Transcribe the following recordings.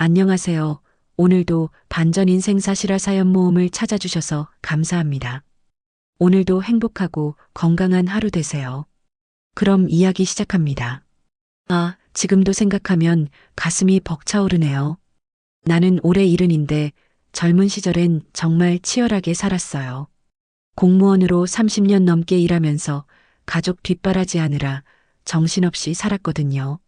안녕하세요. 오늘도 반전 인생 사실화 사연 모음을 찾아주셔서 감사합니다. 오늘도 행복하고 건강한 하루 되세요. 그럼 이야기 시작합니다. 지금도 생각하면 가슴이 벅차오르네요. 나는 올해 70인데 젊은 시절엔 정말 치열하게 살았어요. 공무원으로 30년 넘게 일하면서 가족 뒷바라지하느라 정신없이 살았거든요.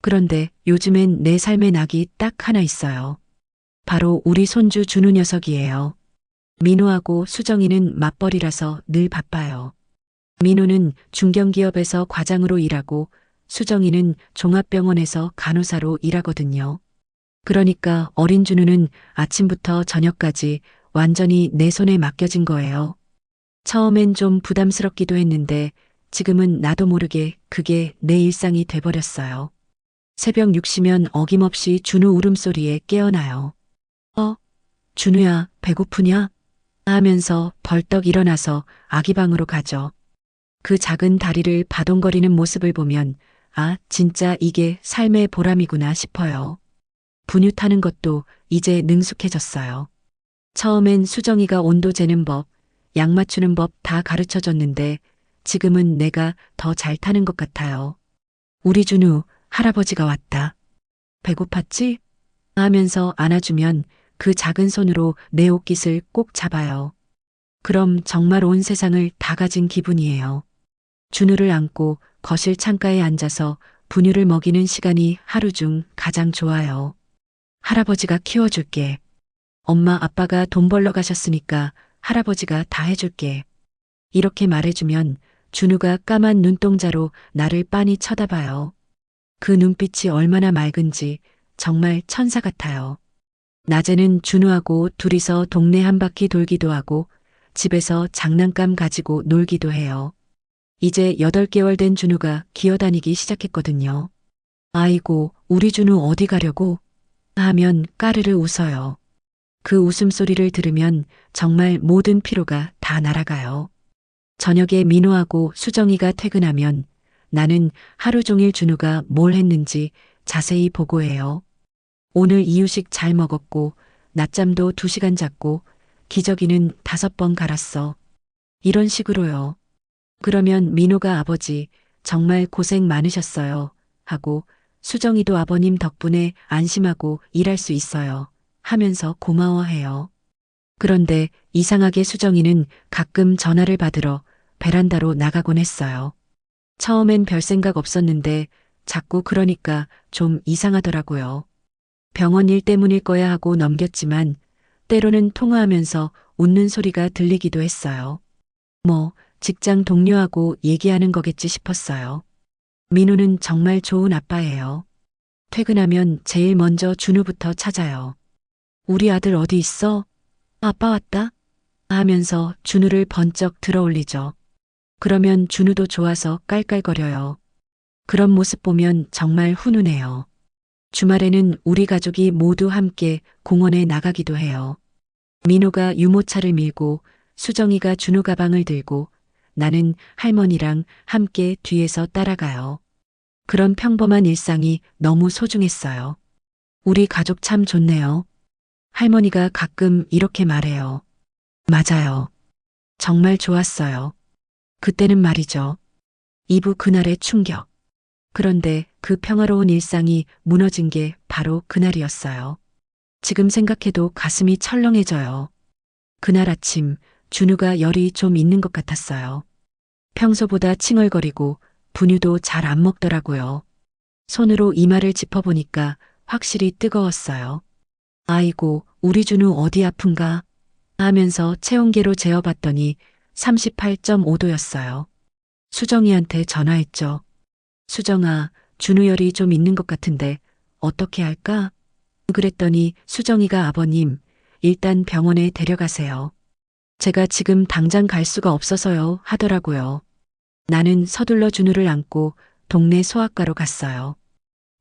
그런데 요즘엔 내 삶의 낙이 딱 하나 있어요. 바로 우리 손주 준우 녀석이에요. 민호하고 수정이는 맞벌이라서 늘 바빠요. 민호는 중견기업에서 과장으로 일하고 수정이는 종합병원에서 간호사로 일하거든요. 그러니까 어린 준우는 아침부터 저녁까지 완전히 내 손에 맡겨진 거예요. 처음엔 좀 부담스럽기도 했는데 지금은 나도 모르게 그게 내 일상이 돼버렸어요. 새벽 6시면 어김없이 준우 울음소리에 깨어나요. 준우야, 배고프냐? 하면서 벌떡 일어나서 아기 방으로 가죠. 그 작은 다리를 바동거리는 모습을 보면 진짜 이게 삶의 보람이구나 싶어요. 분유 타는 것도 이제 능숙해졌어요. 처음엔 수정이가 온도 재는 법, 약 맞추는 법 다 가르쳐줬는데 지금은 내가 더 잘 타는 것 같아요. 우리 준우, 할아버지가 왔다. 배고팠지? 하면서 안아주면 그 작은 손으로 내 옷깃을 꼭 잡아요. 그럼 정말 온 세상을 다 가진 기분이에요. 준우를 안고 거실 창가에 앉아서 분유를 먹이는 시간이 하루 중 가장 좋아요. 할아버지가 키워줄게. 엄마 아빠가 돈 벌러 가셨으니까 할아버지가 다 해줄게. 이렇게 말해주면 준우가 까만 눈동자로 나를 빤히 쳐다봐요. 그 눈빛이 얼마나 맑은지 정말 천사 같아요. 낮에는 준우하고 둘이서 동네 한 바퀴 돌기도 하고 집에서 장난감 가지고 놀기도 해요. 이제 8개월 된 준우가 기어다니기 시작했거든요. 아이고, 우리 준우 어디 가려고? 하면 까르르 웃어요. 그 웃음소리를 들으면 정말 모든 피로가 다 날아가요. 저녁에 민호하고 수정이가 퇴근하면 나는 하루 종일 준우가 뭘 했는지 자세히 보고해요. 오늘 이유식 잘 먹었고 낮잠도 2시간 잤고 기저귀는 5번 갈았어. 이런 식으로요. 그러면 민호가 아버지 정말 고생 많으셨어요 하고 수정이도 아버님 덕분에 안심하고 일할 수 있어요 하면서 고마워해요. 그런데 이상하게 수정이는 가끔 전화를 받으러 베란다로 나가곤 했어요. 처음엔 별 생각 없었는데 자꾸 그러니까 좀 이상하더라고요. 병원 일 때문일 거야 하고 넘겼지만 때로는 통화하면서 웃는 소리가 들리기도 했어요. 직장 동료하고 얘기하는 거겠지 싶었어요. 민호는 정말 좋은 아빠예요. 퇴근하면 제일 먼저 준우부터 찾아요. 우리 아들 어디 있어? 아빠 왔다? 하면서 준우를 번쩍 들어올리죠. 그러면 준우도 좋아서 깔깔거려요. 그런 모습 보면 정말 훈훈해요. 주말에는 우리 가족이 모두 함께 공원에 나가기도 해요. 민호가 유모차를 밀고 수정이가 준우 가방을 들고 나는 할머니랑 함께 뒤에서 따라가요. 그런 평범한 일상이 너무 소중했어요. 우리 가족 참 좋네요. 할머니가 가끔 이렇게 말해요. 맞아요. 정말 좋았어요. 그때는 말이죠. 이브 그날의 충격. 그런데 그 평화로운 일상이 무너진 게 바로 그날이었어요. 지금 생각해도 가슴이 철렁해져요. 그날 아침 준우가 열이 좀 있는 것 같았어요. 평소보다 칭얼거리고 분유도 잘 안 먹더라고요. 손으로 이마를 짚어보니까 확실히 뜨거웠어요. 아이고, 우리 준우 어디 아픈가? 하면서 체온계로 재어봤더니 38.5도였어요. 수정이한테 전화했죠. 수정아, 준우열이 좀 있는 것 같은데 어떻게 할까? 그랬더니 수정이가 아버님, 일단 병원에 데려가세요. 제가 지금 당장 갈 수가 없어서요 하더라고요. 나는 서둘러 준우를 안고 동네 소아과로 갔어요.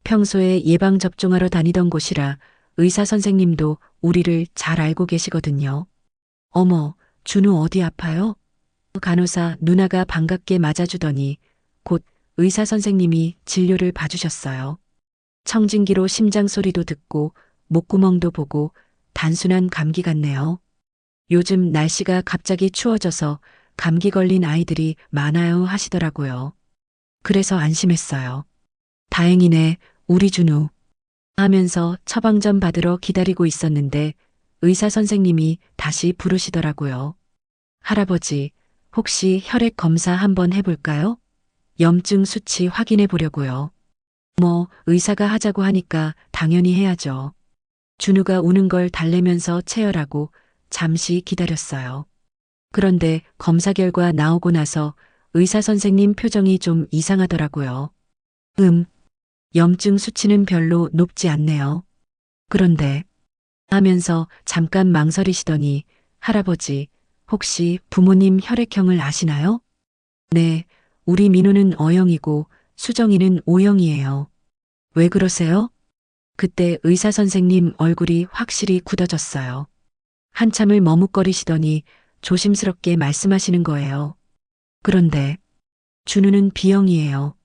평소에 예방접종하러 다니던 곳이라 의사 선생님도 우리를 잘 알고 계시거든요. 어머, 준우 어디 아파요? 간호사 누나가 반갑게 맞아주더니 곧 의사 선생님이 진료를 봐주셨어요. 청진기로 심장 소리도 듣고 목구멍도 보고 단순한 감기 같네요. 요즘 날씨가 갑자기 추워져서 감기 걸린 아이들이 많아요 하시더라고요. 그래서 안심했어요. 다행이네, 우리 준우. 하면서 처방전 받으러 기다리고 있었는데 의사 선생님이 다시 부르시더라고요. 할아버지, 혹시 혈액 검사 한번 해볼까요? 염증 수치 확인해 보려고요. 뭐, 의사가 하자고 하니까 당연히 해야죠. 준우가 우는 걸 달래면서 체열하고 잠시 기다렸어요. 그런데 검사 결과 나오고 나서 의사 선생님 표정이 좀 이상하더라고요. 염증 수치는 별로 높지 않네요. 그런데 하면서 잠깐 망설이시더니 할아버지, 혹시 부모님 혈액형을 아시나요? 네, 우리 민호는 O형이고 수정이는 O형이에요. 왜 그러세요? 그때 의사 선생님 얼굴이 확실히 굳어졌어요. 한참을 머뭇거리시더니 조심스럽게 말씀하시는 거예요. 그런데 준우는 B형이에요.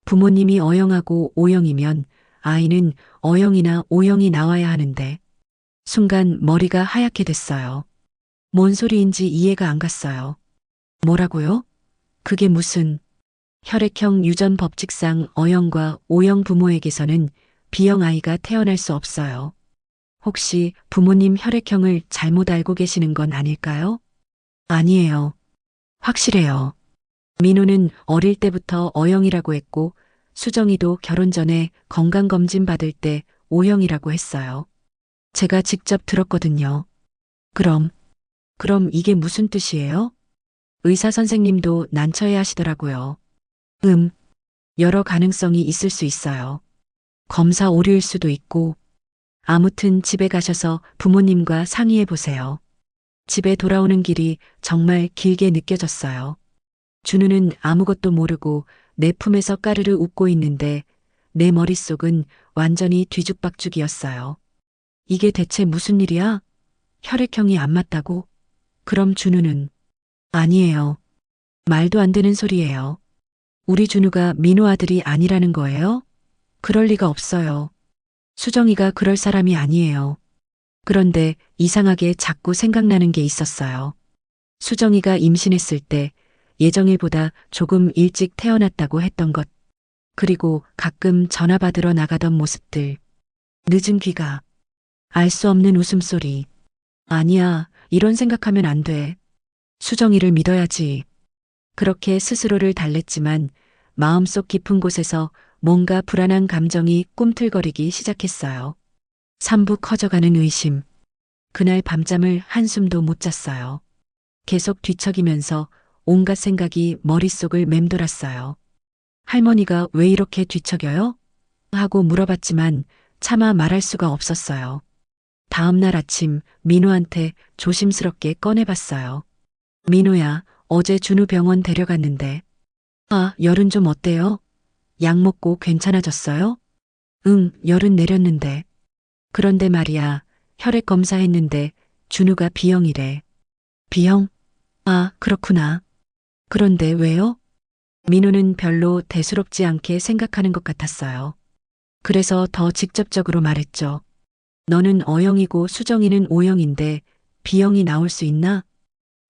부모님이 O형하고 O형이면 아이는 O형이나 O형이 나와야 하는데 순간 머리가 하얗게 됐어요. 뭔 소리인지 이해가 안 갔어요. 뭐라고요? 그게 무슨 혈액형 유전 법칙상 O형과 O형 부모에게서는 B형 아이가 태어날 수 없어요. 혹시 부모님 혈액형을 잘못 알고 계시는 건 아닐까요? 아니에요. 확실해요. 민호는 어릴 때부터 O형이라고 했고 수정이도 결혼 전에 건강검진 받을 때 O형이라고 했어요. 제가 직접 들었거든요. 그럼 이게 무슨 뜻이에요? 의사 선생님도 난처해 하시더라고요. 여러 가능성이 있을 수 있어요. 검사 오류일 수도 있고, 아무튼 집에 가셔서 부모님과 상의해 보세요. 집에 돌아오는 길이 정말 길게 느껴졌어요. 준우는 아무것도 모르고 내 품에서 까르르 웃고 있는데 내 머릿속은 완전히 뒤죽박죽이었어요. 이게 대체 무슨 일이야? 혈액형이 안 맞다고? 그럼 준우는? 아니에요. 말도 안 되는 소리예요. 우리 준우가 민호 아들이 아니라는 거예요? 그럴 리가 없어요. 수정이가 그럴 사람이 아니에요. 그런데 이상하게 자꾸 생각나는 게 있었어요. 수정이가 임신했을 때 예정일보다 조금 일찍 태어났다고 했던 것. 그리고 가끔 전화 받으러 나가던 모습들. 늦은 귀가. 알 수 없는 웃음소리. 아니야, 이런 생각하면 안 돼. 수정이를 믿어야지. 그렇게 스스로를 달랬지만 마음속 깊은 곳에서 뭔가 불안한 감정이 꿈틀거리기 시작했어요. 삼부 커져가는 의심. 그날 밤잠을 한숨도 못 잤어요. 계속 뒤척이면서 온갖 생각이 머릿속을 맴돌았어요. 할머니가 왜 이렇게 뒤척여요? 하고 물어봤지만 차마 말할 수가 없었어요. 다음 날 아침 민호한테 조심스럽게 꺼내봤어요. 민호야, 어제 준우 병원 데려갔는데. 아, 열은 좀 어때요? 약 먹고 괜찮아졌어요? 응, 열은 내렸는데. 그런데 말이야, 혈액 검사했는데 준우가 B형이래. B형? 아, 그렇구나. 그런데 왜요? 민호는 별로 대수롭지 않게 생각하는 것 같았어요. 그래서 더 직접적으로 말했죠. 너는 O형이고 수정이는 O형인데 B형이 나올 수 있나?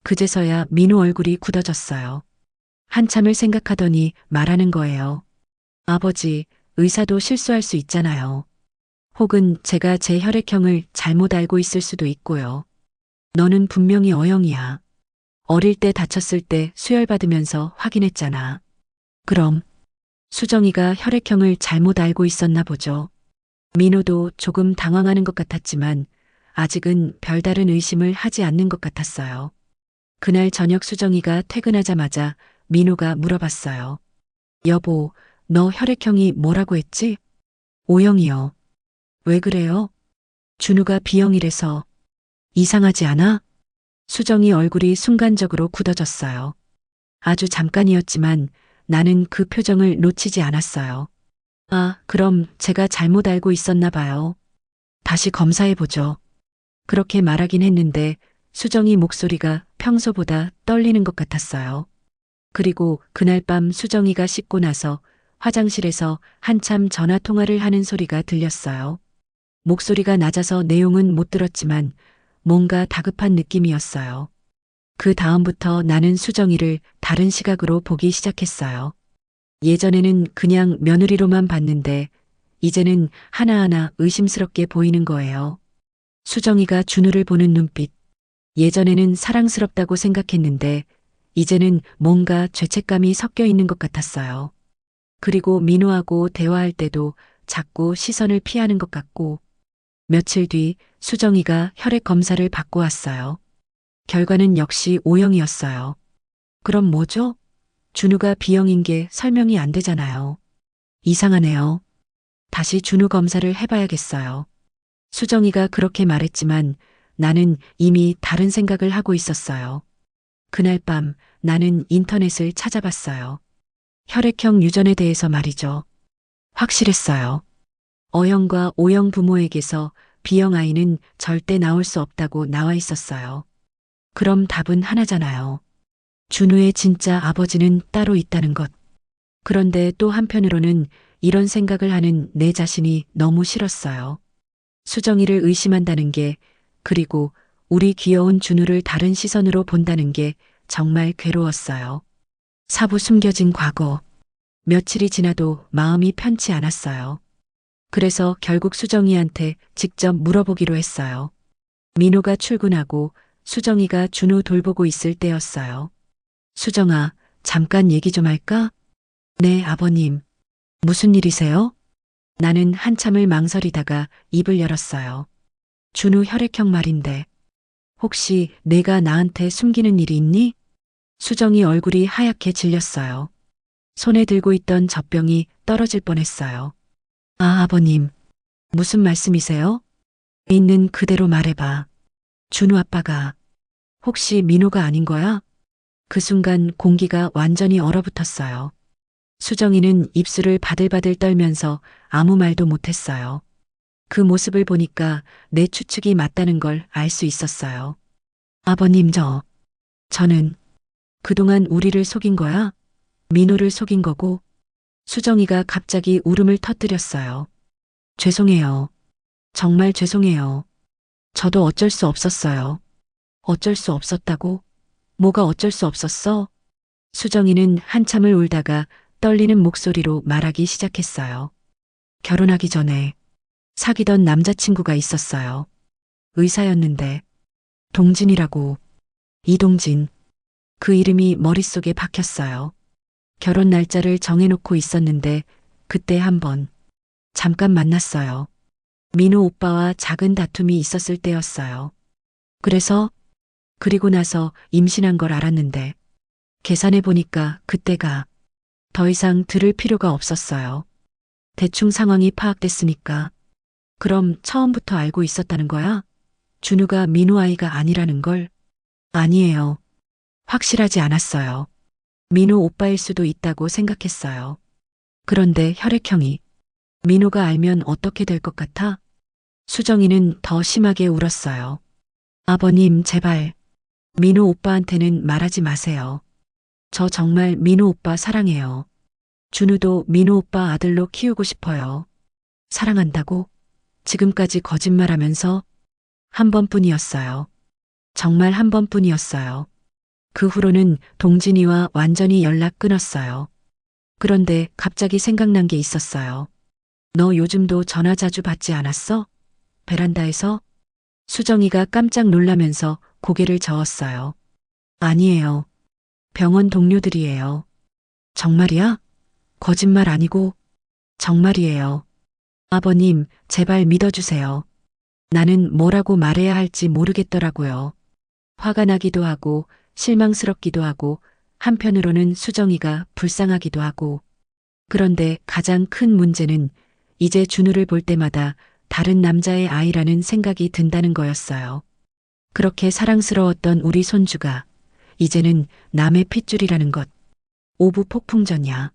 그제서야 민호 얼굴이 굳어졌어요. 한참을 생각하더니 말하는 거예요. 아버지, 의사도 실수할 수 있잖아요. 혹은 제가 제 혈액형을 잘못 알고 있을 수도 있고요. 너는 분명히 O형이야. 어릴 때 다쳤을 때 수혈받으면서 확인했잖아. 그럼 수정이가 혈액형을 잘못 알고 있었나 보죠. 민호도 조금 당황하는 것 같았지만 아직은 별다른 의심을 하지 않는 것 같았어요. 그날 저녁 수정이가 퇴근하자마자 민호가 물어봤어요. 여보, 너 혈액형이 뭐라고 했지? O형이요. 왜 그래요? 준우가 B형이래서. 이상하지 않아? 수정이 얼굴이 순간적으로 굳어졌어요. 아주 잠깐이었지만 나는 그 표정을 놓치지 않았어요. 아, 그럼 제가 잘못 알고 있었나 봐요. 다시 검사해보죠. 그렇게 말하긴 했는데 수정이 목소리가 평소보다 떨리는 것 같았어요. 그리고 그날 밤 수정이가 씻고 나서 화장실에서 한참 전화 통화를 하는 소리가 들렸어요. 목소리가 낮아서 내용은 못 들었지만 뭔가 다급한 느낌이었어요. 그 다음부터 나는 수정이를 다른 시각으로 보기 시작했어요. 예전에는 그냥 며느리로만 봤는데 이제는 하나하나 의심스럽게 보이는 거예요. 수정이가 준우를 보는 눈빛. 예전에는 사랑스럽다고 생각했는데 이제는 뭔가 죄책감이 섞여 있는 것 같았어요. 그리고 민호하고 대화할 때도 자꾸 시선을 피하는 것 같고 며칠 뒤 수정이가 혈액 검사를 받고 왔어요. 결과는 역시 O형이었어요. 그럼 뭐죠? 준우가 B형인 게 설명이 안 되잖아요. 이상하네요. 다시 준우 검사를 해봐야겠어요. 수정이가 그렇게 말했지만 나는 이미 다른 생각을 하고 있었어요. 그날 밤 나는 인터넷을 찾아봤어요. 혈액형 유전에 대해서 말이죠. 확실했어요. O형과 O형 부모에게서 B형 아이는 절대 나올 수 없다고 나와 있었어요. 그럼 답은 하나잖아요. 준우의 진짜 아버지는 따로 있다는 것. 그런데 또 한편으로는 이런 생각을 하는 내 자신이 너무 싫었어요. 수정이를 의심한다는 게, 그리고 우리 귀여운 준우를 다른 시선으로 본다는 게 정말 괴로웠어요. 사부 숨겨진 과거. 며칠이 지나도 마음이 편치 않았어요. 그래서 결국 수정이한테 직접 물어보기로 했어요. 민호가 출근하고 수정이가 준우 돌보고 있을 때였어요. 수정아, 잠깐 얘기 좀 할까? 네, 아버님. 무슨 일이세요? 나는 한참을 망설이다가 입을 열었어요. 준우 혈액형 말인데, 혹시 내가 나한테 숨기는 일이 있니? 수정이 얼굴이 하얗게 질렸어요. 손에 들고 있던 젖병이 떨어질 뻔했어요. 아, 아버님. 무슨 말씀이세요? 있는 그대로 말해봐. 준우 아빠가 혹시 민호가 아닌 거야? 그 순간 공기가 완전히 얼어붙었어요. 수정이는 입술을 바들바들 떨면서 아무 말도 못했어요. 그 모습을 보니까 내 추측이 맞다는 걸 알 수 있었어요. 아버님 저는 그동안 우리를 속인 거야? 민호를 속인 거고? 수정이가 갑자기 울음을 터뜨렸어요. 죄송해요. 정말 죄송해요. 저도 어쩔 수 없었어요. 어쩔 수 없었다고? 뭐가 어쩔 수 없었어? 수정이는 한참을 울다가 떨리는 목소리로 말하기 시작했어요. 결혼하기 전에 사귀던 남자친구가 있었어요. 의사였는데 동진이라고. 이동진. 그 이름이 머릿속에 박혔어요. 결혼 날짜를 정해놓고 있었는데 그때 한번 잠깐 만났어요. 민호 오빠와 작은 다툼이 있었을 때였어요. 그리고 나서 임신한 걸 알았는데 계산해 보니까 그때가 더 이상 들을 필요가 없었어요. 대충 상황이 파악됐으니까. 그럼 처음부터 알고 있었다는 거야? 준우가 민호 아이가 아니라는 걸? 아니에요. 확실하지 않았어요. 민호 오빠일 수도 있다고 생각했어요. 그런데 혈액형이 민호가 알면 어떻게 될 것 같아? 수정이는 더 심하게 울었어요. 아버님, 제발. 민호 오빠한테는 말하지 마세요. 저 정말 민호 오빠 사랑해요. 준우도 민호 오빠 아들로 키우고 싶어요. 사랑한다고? 지금까지 거짓말하면서 한 번뿐이었어요. 정말 한 번뿐이었어요. 그 후로는 동진이와 완전히 연락 끊었어요. 그런데 갑자기 생각난 게 있었어요. 너 요즘도 전화 자주 받지 않았어? 베란다에서? 수정이가 깜짝 놀라면서 고개를 저었어요. 아니에요. 병원 동료들이에요. 정말이야? 거짓말 아니고 정말이에요. 아버님, 제발 믿어주세요. 나는 뭐라고 말해야 할지 모르겠더라고요. 화가 나기도 하고 실망스럽기도 하고 한편으로는 수정이가 불쌍하기도 하고. 그런데 가장 큰 문제는 이제 준우를 볼 때마다 다른 남자의 아이라는 생각이 든다는 거였어요. 그렇게 사랑스러웠던 우리 손주가 이제는 남의 핏줄이라는 것. 오부 폭풍전야.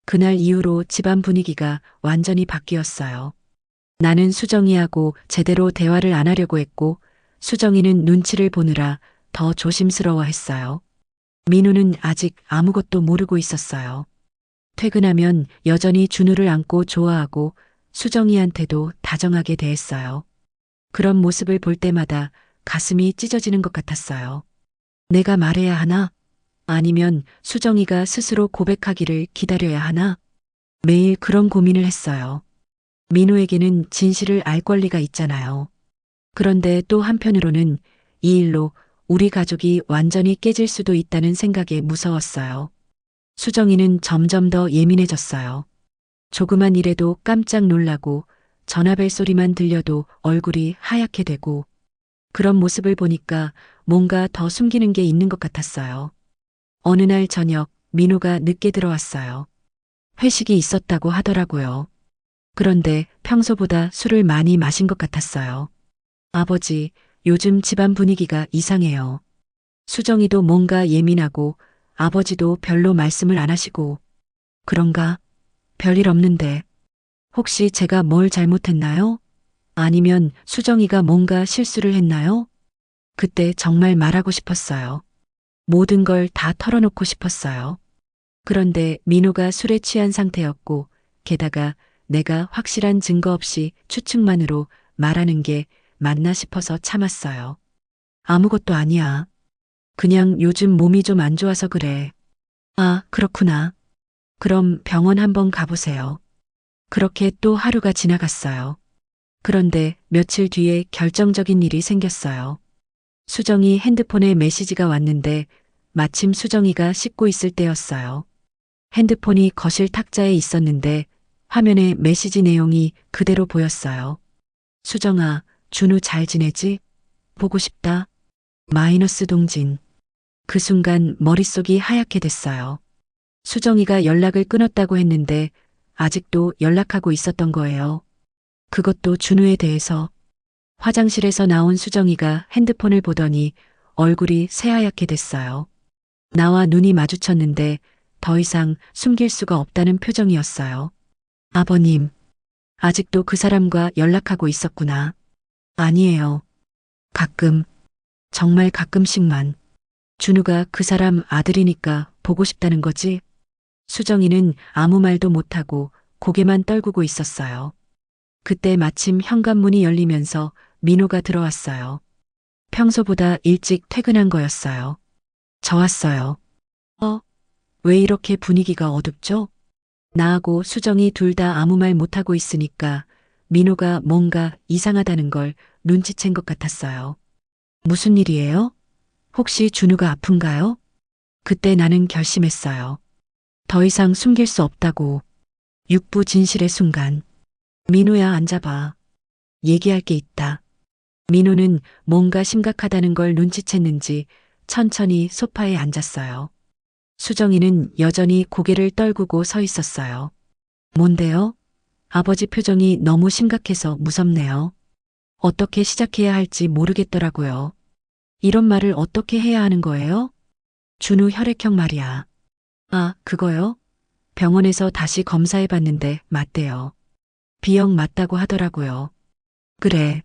그날 이후로 집안 분위기가 완전히 바뀌었어요. 나는 수정이하고 제대로 대화를 안 하려고 했고 수정이는 눈치를 보느라 더 조심스러워했어요. 민우는 아직 아무것도 모르고 있었어요. 퇴근하면 여전히 준우를 안고 좋아하고 수정이한테도 다정하게 대했어요. 그런 모습을 볼 때마다 가슴이 찢어지는 것 같았어요. 내가 말해야 하나? 아니면 수정이가 스스로 고백하기를 기다려야 하나? 매일 그런 고민을 했어요. 민호에게는 진실을 알 권리가 있잖아요. 그런데 또 한편으로는 이 일로 우리 가족이 완전히 깨질 수도 있다는 생각에 무서웠어요. 수정이는 점점 더 예민해졌어요. 조그만 일에도 깜짝 놀라고 전화벨 소리만 들려도 얼굴이 하얗게 되고 그런 모습을 보니까 뭔가 더 숨기는 게 있는 것 같았어요. 어느 날 저녁 민호가 늦게 들어왔어요. 회식이 있었다고 하더라고요. 그런데 평소보다 술을 많이 마신 것 같았어요. 아버지, 요즘 집안 분위기가 이상해요. 수정이도 뭔가 예민하고 아버지도 별로 말씀을 안 하시고 그런가? 별일 없는데 혹시 제가 뭘 잘못했나요? 아니면 수정이가 뭔가 실수를 했나요? 그때 정말 말하고 싶었어요. 모든 걸 다 털어놓고 싶었어요. 그런데 민호가 술에 취한 상태였고 게다가 내가 확실한 증거 없이 추측만으로 말하는 게 맞나 싶어서 참았어요. 아무것도 아니야. 그냥 요즘 몸이 좀 안 좋아서 그래. 아, 그렇구나. 그럼 병원 한번 가보세요. 그렇게 또 하루가 지나갔어요. 그런데 며칠 뒤에 결정적인 일이 생겼어요. 수정이 핸드폰에 메시지가 왔는데 마침 수정이가 씻고 있을 때였어요. 핸드폰이 거실 탁자에 있었는데 화면에 메시지 내용이 그대로 보였어요. 수정아, 준우 잘 지내지? 보고 싶다. 마이너스 동진. 그 순간 머릿속이 하얗게 됐어요. 수정이가 연락을 끊었다고 했는데 아직도 연락하고 있었던 거예요. 그것도 준우에 대해서. 화장실에서 나온 수정이가 핸드폰을 보더니 얼굴이 새하얗게 됐어요. 나와 눈이 마주쳤는데 더 이상 숨길 수가 없다는 표정이었어요. 아버님, 아직도 그 사람과 연락하고 있었구나. 아니에요. 가끔, 정말 가끔씩만. 준우가 그 사람 아들이니까 보고 싶다는 거지? 수정이는 아무 말도 못하고 고개만 떨구고 있었어요. 그때 마침 현관문이 열리면서 민호가 들어왔어요. 평소보다 일찍 퇴근한 거였어요. 저 왔어요. 왜 이렇게 분위기가 어둡죠? 나하고 수정이 둘 다 아무 말 못하고 있으니까 민호가 뭔가 이상하다는 걸 눈치챈 것 같았어요. 무슨 일이에요? 혹시 준우가 아픈가요? 그때 나는 결심했어요. 더 이상 숨길 수 없다고. 육부 진실의 순간. 민호야, 앉아봐. 얘기할 게 있다. 민호는 뭔가 심각하다는 걸 눈치챘는지 천천히 소파에 앉았어요. 수정이는 여전히 고개를 떨구고 서 있었어요. 뭔데요? 아버지 표정이 너무 심각해서 무섭네요. 어떻게 시작해야 할지 모르겠더라고요. 이런 말을 어떻게 해야 하는 거예요? 준우 혈액형 말이야. 아, 그거요? 병원에서 다시 검사해 봤는데 맞대요. B형 맞다고 하더라고요. 그래,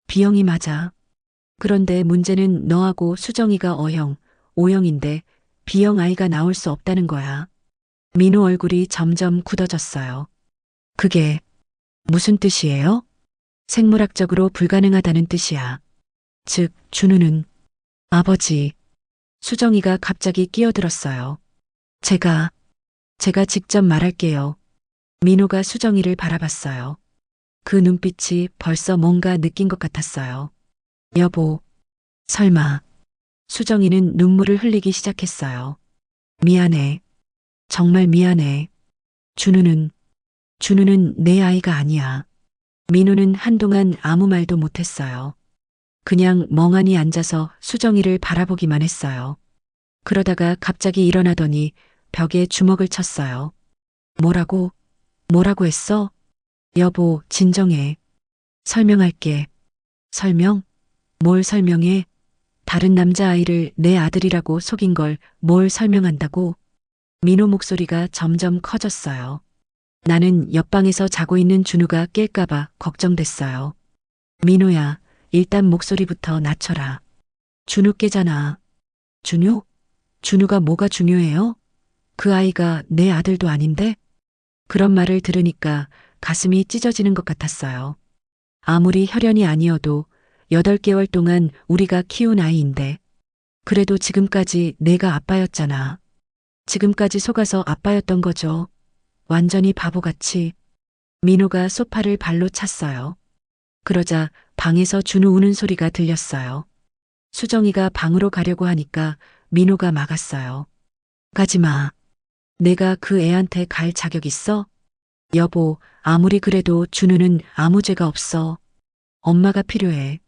B형이 맞아. 그런데 문제는 너하고 수정이가 O형, O형인데 B형 아이가 나올 수 없다는 거야. 민호 얼굴이 점점 굳어졌어요. 그게 무슨 뜻이에요? 생물학적으로 불가능하다는 뜻이야. 즉, 준우는 아버지. 수정이가 갑자기 끼어들었어요. 제가 직접 말할게요. 민호가 수정이를 바라봤어요. 그 눈빛이 벌써 뭔가 느낀 것 같았어요. 여보, 설마. 수정이는 눈물을 흘리기 시작했어요. 미안해. 정말 미안해. 준우는 내 아이가 아니야. 민호는 한동안 아무 말도 못했어요. 그냥 멍하니 앉아서 수정이를 바라보기만 했어요. 그러다가 갑자기 일어나더니 벽에 주먹을 쳤어요. 뭐라고 했어? 여보, 진정해. 설명할게. 설명? 뭘 설명해? 다른 남자아이를 내 아들이라고 속인 걸 뭘 설명한다고? 민호 목소리가 점점 커졌어요. 나는 옆방에서 자고 있는 준우가 깰까봐 걱정됐어요. 민호야, 일단 목소리부터 낮춰라. 준우 깨잖아. 준우? 준우가 뭐가 중요해요? 그 아이가 내 아들도 아닌데? 그런 말을 들으니까 가슴이 찢어지는 것 같았어요. 아무리 혈연이 아니어도 8개월 동안 우리가 키운 아이인데 그래도 지금까지 내가 아빠였잖아. 지금까지 속아서 아빠였던 거죠. 완전히 바보같이. 민호가 소파를 발로 찼어요. 그러자 방에서 준우 우는 소리가 들렸어요. 수정이가 방으로 가려고 하니까 민호가 막았어요. 가지 마. 내가 그 애한테 갈 자격 있어? 여보, 아무리 그래도 준우는 아무 죄가 없어. 엄마가 필요해.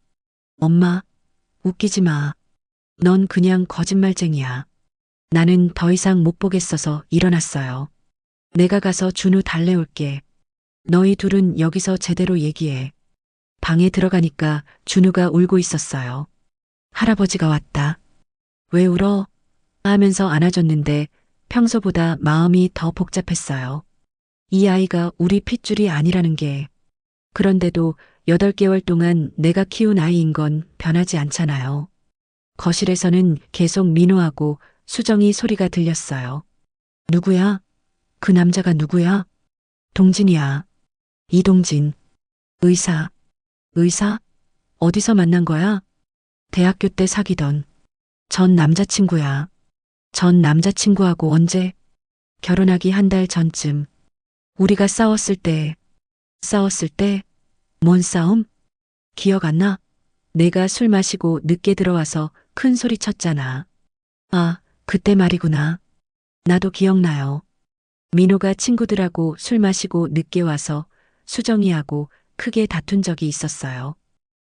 엄마, 웃기지 마. 넌 그냥 거짓말쟁이야. 나는 더 이상 못 보겠어서 일어났어요. 내가 가서 준우 달래올게. 너희 둘은 여기서 제대로 얘기해. 방에 들어가니까 준우가 울고 있었어요. 할아버지가 왔다. 왜 울어? 하면서 안아줬는데 평소보다 마음이 더 복잡했어요. 이 아이가 우리 핏줄이 아니라는 게. 그런데도 8개월 동안 내가 키운 아이인 건 변하지 않잖아요. 거실에서는 계속 민호하고 수정이 소리가 들렸어요. 누구야? 그 남자가 누구야? 동진이야. 이동진. 의사. 의사? 어디서 만난 거야? 대학교 때 사귀던 전 남자친구야. 전 남자친구하고 언제? 결혼하기 한 달 전쯤. 우리가 싸웠을 때. 싸웠을 때? 뭔 싸움? 기억 안 나? 내가 술 마시고 늦게 들어와서 큰 소리 쳤잖아. 아, 그때 말이구나. 나도 기억나요. 민호가 친구들하고 술 마시고 늦게 와서 수정이하고 크게 다툰 적이 있었어요.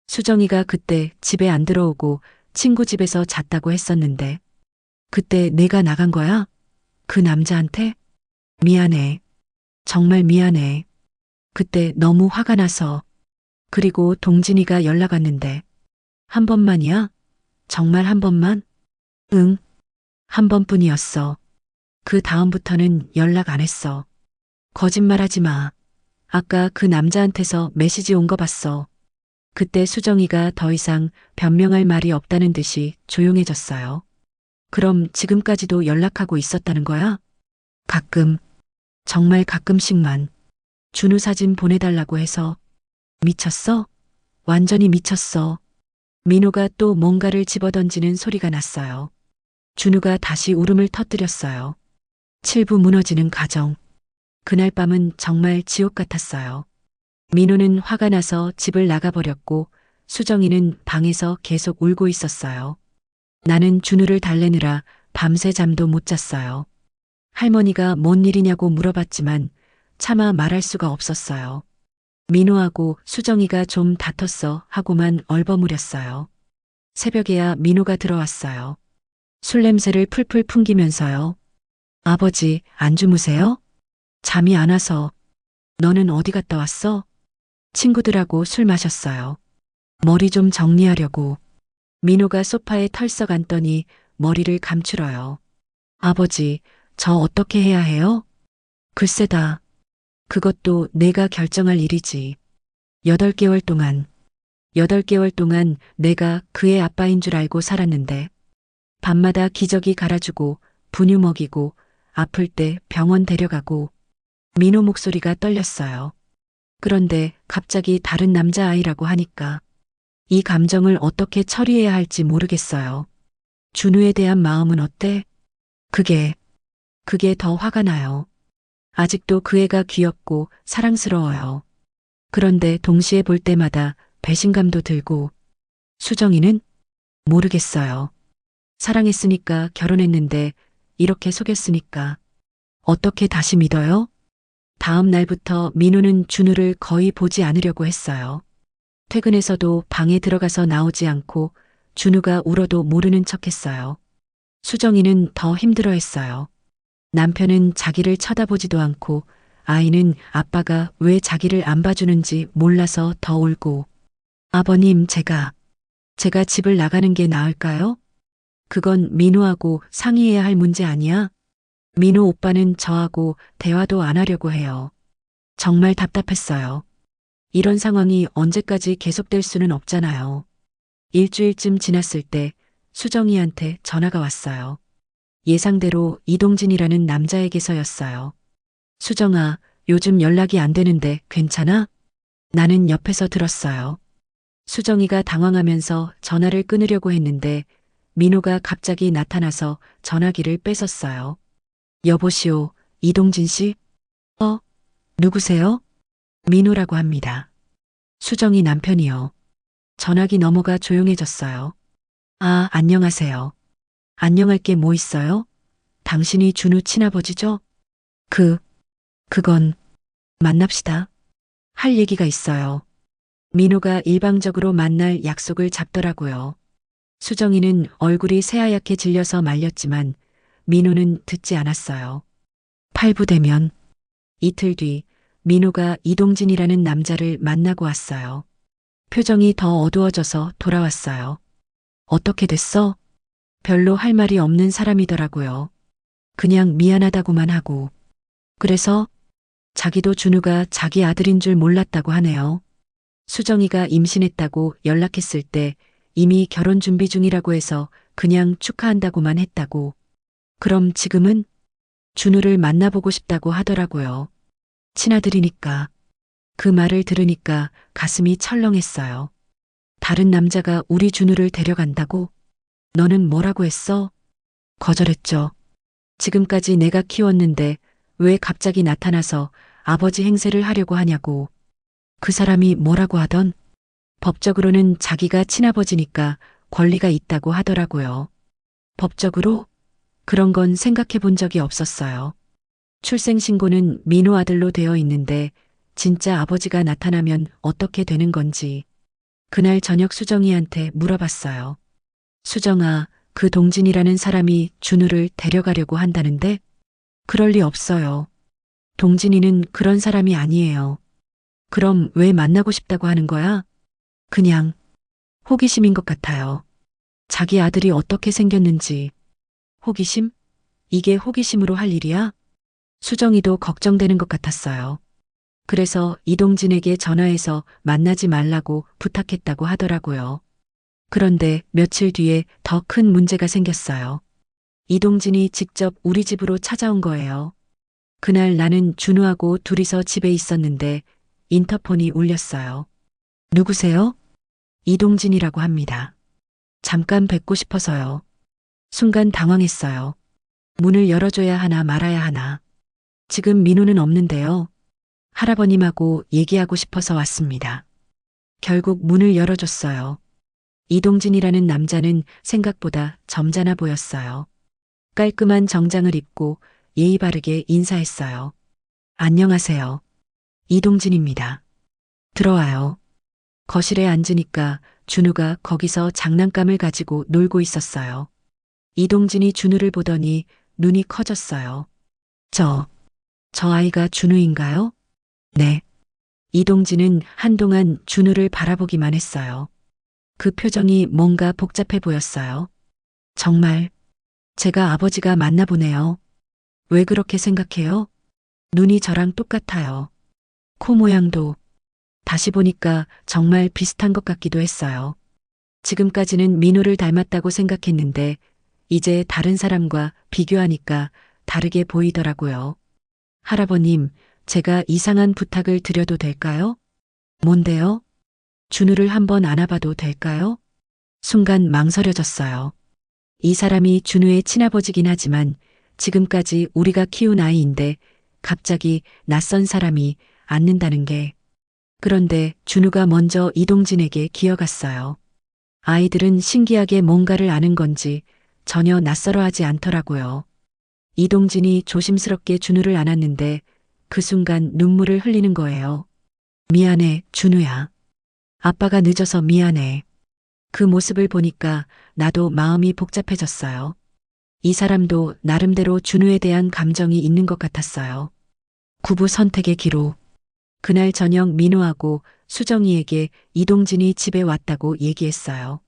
수정이가 그때 집에 안 들어오고 친구 집에서 잤다고 했었는데 그때 내가 나간 거야? 그 남자한테? 미안해. 정말 미안해. 그때 너무 화가 나서. 그리고 동진이가 연락 왔는데 한 번만이야? 정말 한 번만? 응. 한 번뿐이었어. 그 다음부터는 연락 안 했어. 거짓말하지 마. 아까 그 남자한테서 메시지 온 거 봤어. 그때 수정이가 더 이상 변명할 말이 없다는 듯이 조용해졌어요. 그럼 지금까지도 연락하고 있었다는 거야? 가끔, 정말 가끔씩만. 준우 사진 보내달라고 해서. 미쳤어? 완전히 미쳤어. 민호가 또 뭔가를 집어던지는 소리가 났어요. 준우가 다시 울음을 터뜨렸어요. 7부 무너지는 가정. 그날 밤은 정말 지옥 같았어요. 민호는 화가 나서 집을 나가버렸고 수정이는 방에서 계속 울고 있었어요. 나는 준우를 달래느라 밤새 잠도 못 잤어요. 할머니가 뭔 일이냐고 물어봤지만 차마 말할 수가 없었어요. 민호하고 수정이가 좀 다퉜어 하고만 얼버무렸어요. 새벽에야 민호가 들어왔어요. 술 냄새를 풀풀 풍기면서요. 아버지, 안 주무세요? 잠이 안 와서. 너는 어디 갔다 왔어? 친구들하고 술 마셨어요. 머리 좀 정리하려고. 민호가 소파에 털썩 앉더니 머리를 감추러요. 아버지, 저 어떻게 해야 해요? 글쎄다. 그것도 내가 결정할 일이지. 8개월 동안. 8개월 동안 내가 그의 아빠인 줄 알고 살았는데 밤마다 기저귀 갈아주고 분유 먹이고 아플 때 병원 데려가고. 민호 목소리가 떨렸어요. 그런데 갑자기 다른 남자아이라고 하니까 이 감정을 어떻게 처리해야 할지 모르겠어요. 준우에 대한 마음은 어때? 그게 더 화가 나요. 아직도 그 애가 귀엽고 사랑스러워요. 그런데 동시에 볼 때마다 배신감도 들고. 수정이는? 모르겠어요. 사랑했으니까 결혼했는데 이렇게 속였으니까. 어떻게 다시 믿어요? 다음 날부터 민호는 준우를 거의 보지 않으려고 했어요. 퇴근해서도 방에 들어가서 나오지 않고 준우가 울어도 모르는 척했어요. 수정이는 더 힘들어했어요. 남편은 자기를 쳐다보지도 않고 아이는 아빠가 왜 자기를 안 봐주는지 몰라서 더 울고. 아버님, 제가 집을 나가는 게 나을까요? 그건 민호하고 상의해야 할 문제 아니야? 민호 오빠는 저하고 대화도 안 하려고 해요. 정말 답답했어요. 이런 상황이 언제까지 계속될 수는 없잖아요. 일주일쯤 지났을 때 수정이한테 전화가 왔어요. 예상대로 이동진이라는 남자에게서였어요. 수정아, 요즘 연락이 안 되는데 괜찮아? 나는 옆에서 들었어요. 수정이가 당황하면서 전화를 끊으려고 했는데 민호가 갑자기 나타나서 전화기를 뺏었어요. 여보시오, 이동진 씨? 누구세요? 민호라고 합니다. 수정이 남편이요. 전화기 넘어가 조용해졌어요. 아, 안녕하세요. 안녕할 게 뭐 있어요? 당신이 준우 친아버지죠? 그건 만납시다. 할 얘기가 있어요. 민호가 일방적으로 만날 약속을 잡더라고요. 수정이는 얼굴이 새하얗게 질려서 말렸지만 민호는 듣지 않았어요. 팔부대면 이틀 뒤 민호가 이동진이라는 남자를 만나고 왔어요. 표정이 더 어두워져서 돌아왔어요. 어떻게 됐어? 별로 할 말이 없는 사람이더라고요. 그냥 미안하다고만 하고. 그래서 자기도 준우가 자기 아들인 줄 몰랐다고 하네요. 수정이가 임신했다고 연락했을 때 이미 결혼 준비 중이라고 해서 그냥 축하한다고만 했다고. 그럼 지금은 준우를 만나보고 싶다고 하더라고요. 친아들이니까. 그 말을 들으니까 가슴이 철렁했어요. 다른 남자가 우리 준우를 데려간다고? 너는 뭐라고 했어? 거절했죠. 지금까지 내가 키웠는데 왜 갑자기 나타나서 아버지 행세를 하려고 하냐고. 그 사람이 뭐라고 하던? 법적으로는 자기가 친아버지니까 권리가 있다고 하더라고요. 법적으로? 그런 건 생각해 본 적이 없었어요. 출생신고는 민호 아들로 되어 있는데 진짜 아버지가 나타나면 어떻게 되는 건지. 그날 저녁 수정이한테 물어봤어요. 수정아, 그 동진이라는 사람이 준우를 데려가려고 한다는데? 그럴 리 없어요. 동진이는 그런 사람이 아니에요. 그럼 왜 만나고 싶다고 하는 거야? 그냥 호기심인 것 같아요. 자기 아들이 어떻게 생겼는지. 호기심? 이게 호기심으로 할 일이야? 수정이도 걱정되는 것 같았어요. 그래서 이동진에게 전화해서 만나지 말라고 부탁했다고 하더라고요. 그런데 며칠 뒤에 더 큰 문제가 생겼어요. 이동진이 직접 우리 집으로 찾아온 거예요. 그날 나는 준우하고 둘이서 집에 있었는데 인터폰이 울렸어요. 누구세요? 이동진이라고 합니다. 잠깐 뵙고 싶어서요. 순간 당황했어요. 문을 열어줘야 하나 말아야 하나. 지금 민호는 없는데요. 할아버님하고 얘기하고 싶어서 왔습니다. 결국 문을 열어줬어요. 이동진이라는 남자는 생각보다 점잖아 보였어요. 깔끔한 정장을 입고 예의 바르게 인사했어요. 안녕하세요. 이동진입니다. 들어와요. 거실에 앉으니까 준우가 거기서 장난감을 가지고 놀고 있었어요. 이동진이 준우를 보더니 눈이 커졌어요. 저 아이가 준우인가요? 네. 이동진은 한동안 준우를 바라보기만 했어요. 그 표정이 뭔가 복잡해 보였어요. 정말 제가 아버지가 맞나 보네요. 왜 그렇게 생각해요? 눈이 저랑 똑같아요. 코 모양도 다시 보니까 정말 비슷한 것 같기도 했어요. 지금까지는 민호를 닮았다고 생각했는데 이제 다른 사람과 비교하니까 다르게 보이더라고요. 할아버님, 제가 이상한 부탁을 드려도 될까요? 뭔데요? 준우를 한번 안아봐도 될까요? 순간 망설여졌어요. 이 사람이 준우의 친아버지긴 하지만 지금까지 우리가 키운 아이인데 갑자기 낯선 사람이 안는다는 게. 그런데 준우가 먼저 이동진에게 기어갔어요. 아이들은 신기하게 뭔가를 아는 건지 전혀 낯설어하지 않더라고요. 이동진이 조심스럽게 준우를 안았는데 그 순간 눈물을 흘리는 거예요. 미안해, 준우야. 아빠가 늦어서 미안해. 그 모습을 보니까 나도 마음이 복잡해졌어요. 이 사람도 나름대로 준우에 대한 감정이 있는 것 같았어요. 구부 선택의 기로. 그날 저녁 민호하고 수정이에게 이동진이 집에 왔다고 얘기했어요.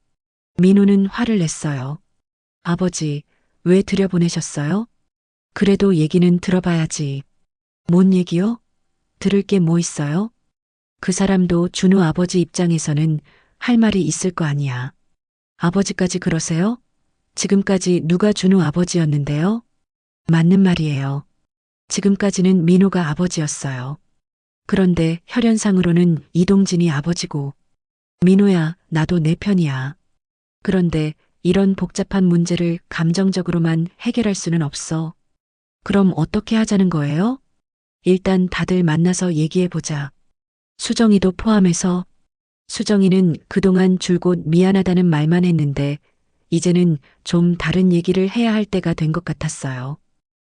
민호는 화를 냈어요. 아버지, 왜 들여보내셨어요? 그래도 얘기는 들어봐야지. 뭔 얘기요? 들을 게 뭐 있어요? 그 사람도 준우 아버지 입장에서는 할 말이 있을 거 아니야. 아버지까지 그러세요? 지금까지 누가 준우 아버지였는데요? 맞는 말이에요. 지금까지는 민호가 아버지였어요. 그런데 혈연상으로는 이동진이 아버지고, 민호야, 나도 내 편이야. 그런데 이런 복잡한 문제를 감정적으로만 해결할 수는 없어. 그럼 어떻게 하자는 거예요? 일단 다들 만나서 얘기해보자. 수정이도 포함해서. 수정이는 그동안 줄곧 미안하다는 말만 했는데 이제는 좀 다른 얘기를 해야 할 때가 된 것 같았어요.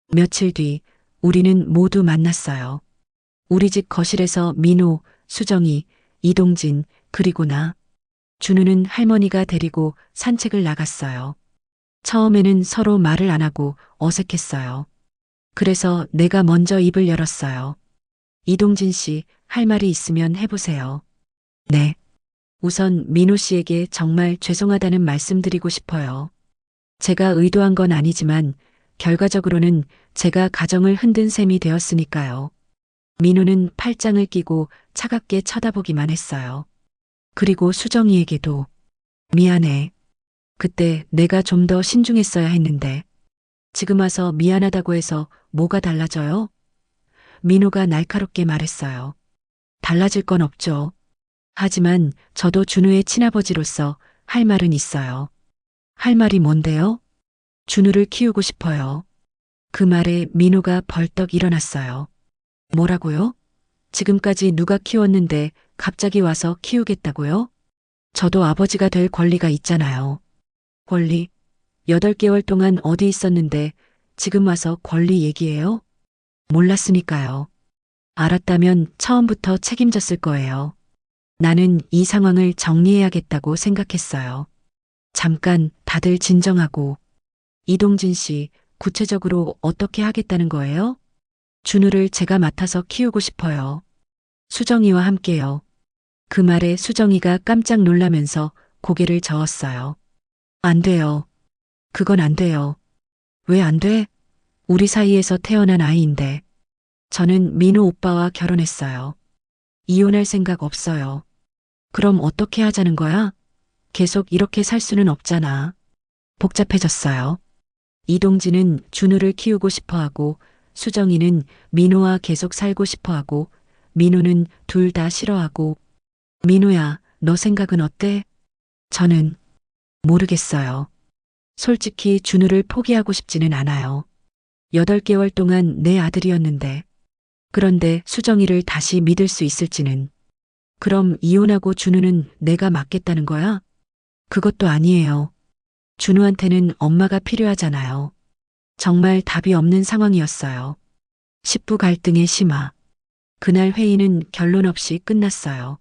며칠 뒤 우리는 모두 만났어요. 우리 집 거실에서 민호, 수정이, 이동진, 그리고 나. 준우는 할머니가 데리고 산책을 나갔어요. 처음에는 서로 말을 안 하고 어색했어요. 그래서 내가 먼저 입을 열었어요. 이동진 씨, 할 말이 있으면 해보세요. 네. 우선 민호 씨에게 정말 죄송하다는 말씀드리고 싶어요. 제가 의도한 건 아니지만 결과적으로는 제가 가정을 흔든 셈이 되었으니까요. 민호는 팔짱을 끼고 차갑게 쳐다보기만 했어요. 그리고 수정이에게도 미안해. 그때 내가 좀 더 신중했어야 했는데 지금 와서 미안하다고 해서 뭐가 달라져요? 민호가 날카롭게 말했어요. 달라질 건 없죠. 하지만 저도 준우의 친아버지로서 할 말은 있어요. 할 말이 뭔데요? 준우를 키우고 싶어요. 그 말에 민호가 벌떡 일어났어요. 뭐라고요? 지금까지 누가 키웠는데 갑자기 와서 키우겠다고요? 저도 아버지가 될 권리가 있잖아요. 권리? 8개월 동안 어디 있었는데 지금 와서 권리 얘기해요? 몰랐으니까요. 알았다면 처음부터 책임졌을 거예요. 나는 이 상황을 정리해야겠다고 생각했어요. 잠깐 다들 진정하고. 이동진 씨, 구체적으로 어떻게 하겠다는 거예요? 준우를 제가 맡아서 키우고 싶어요. 수정이와 함께요. 그 말에 수정이가 깜짝 놀라면서 고개를 저었어요. 안 돼요. 그건 안 돼요. 왜 안 돼? 우리 사이에서 태어난 아이인데. 저는 민호 오빠와 결혼했어요. 이혼할 생각 없어요. 그럼 어떻게 하자는 거야? 계속 이렇게 살 수는 없잖아. 복잡해졌어요. 이동진은 준우를 키우고 싶어 하고 수정이는 민호와 계속 살고 싶어 하고 민호는 둘 다 싫어하고. 민호야, 너 생각은 어때? 저는 모르겠어요. 솔직히 준우를 포기하고 싶지는 않아요. 8개월 동안 내 아들이었는데. 그런데 수정이를 다시 믿을 수 있을지는. 그럼 이혼하고 준우는 내가 맡겠다는 거야? 그것도 아니에요. 준우한테는 엄마가 필요하잖아요. 정말 답이 없는 상황이었어요. 식부 갈등의 심화. 그날 회의는 결론 없이 끝났어요.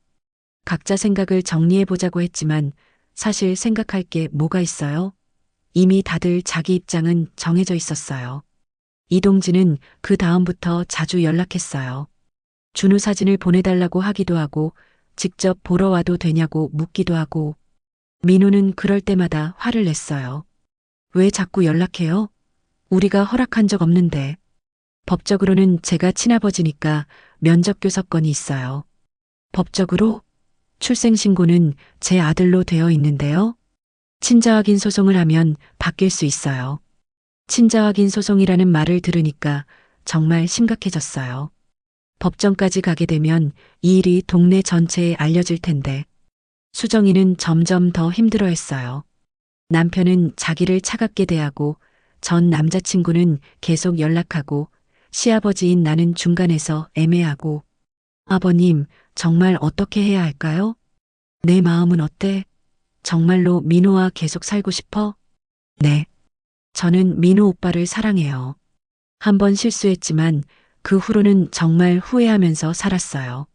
각자 생각을 정리해보자고 했지만 사실 생각할 게 뭐가 있어요? 이미 다들 자기 입장은 정해져 있었어요. 이동진은 그 다음부터 자주 연락했어요. 준우 사진을 보내달라고 하기도 하고 직접 보러 와도 되냐고 묻기도 하고. 민호는 그럴 때마다 화를 냈어요. 왜 자꾸 연락해요? 우리가 허락한 적 없는데. 법적으로는 제가 친아버지니까 면접교섭권이 있어요. 법적으로? 출생신고는 제 아들로 되어 있는데요. 친자확인 소송을 하면 바뀔 수 있어요. 친자확인 소송이라는 말을 들으니까 정말 심각해졌어요. 법정까지 가게 되면 이 일이 동네 전체에 알려질 텐데. 수정이는 점점 더 힘들어했어요. 남편은 자기를 차갑게 대하고 전 남자친구는 계속 연락하고 시아버지인 나는 중간에서 애매하고. 아버님, 정말 어떻게 해야 할까요? 내 마음은 어때? 정말로 민호와 계속 살고 싶어? 네. 저는 민호 오빠를 사랑해요. 한 번 실수했지만 그 후로는 정말 후회하면서 살았어요.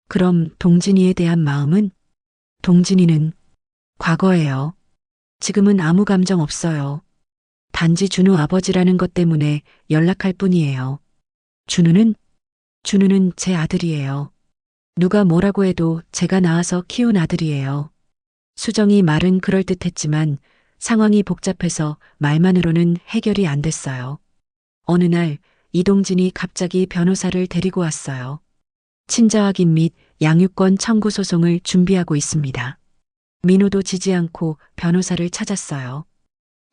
그럼 동진이에 대한 마음은? 동진이는 과거예요. 지금은 아무 감정 없어요. 단지 준우 아버지라는 것 때문에 연락할 뿐이에요. 준우는? 준우는 제 아들이에요. 누가 뭐라고 해도 제가 낳아서 키운 아들이에요. 수정이 말은 그럴듯했지만 상황이 복잡해서 말만으로는 해결이 안 됐어요. 어느 날 이동진이 갑자기 변호사를 데리고 왔어요. 친자 확인 및 양육권 청구 소송을 준비하고 있습니다. 민호도 지지 않고 변호사를 찾았어요.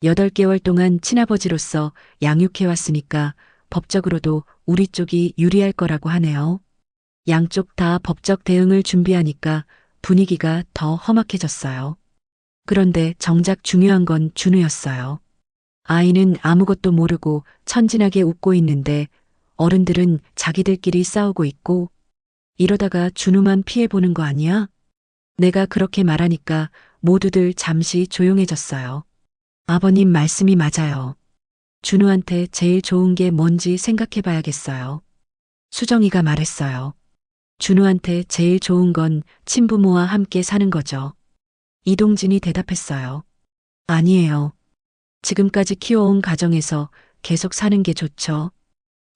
8개월 동안 친아버지로서 양육해왔으니까 법적으로도 우리 쪽이 유리할 거라고 하네요. 양쪽 다 법적 대응을 준비하니까 분위기가 더 험악해졌어요. 그런데 정작 중요한 건 준우였어요. 아이는 아무것도 모르고 천진하게 웃고 있는데 어른들은 자기들끼리 싸우고 있고 이러다가 준우만 피해보는 거 아니야? 내가 그렇게 말하니까 모두들 잠시 조용해졌어요. 아버님 말씀이 맞아요. 준우한테 제일 좋은 게 뭔지 생각해 봐야겠어요. 수정이가 말했어요. 준우한테 제일 좋은 건 친부모와 함께 사는 거죠. 이동진이 대답했어요. 아니에요. 지금까지 키워온 가정에서 계속 사는 게 좋죠.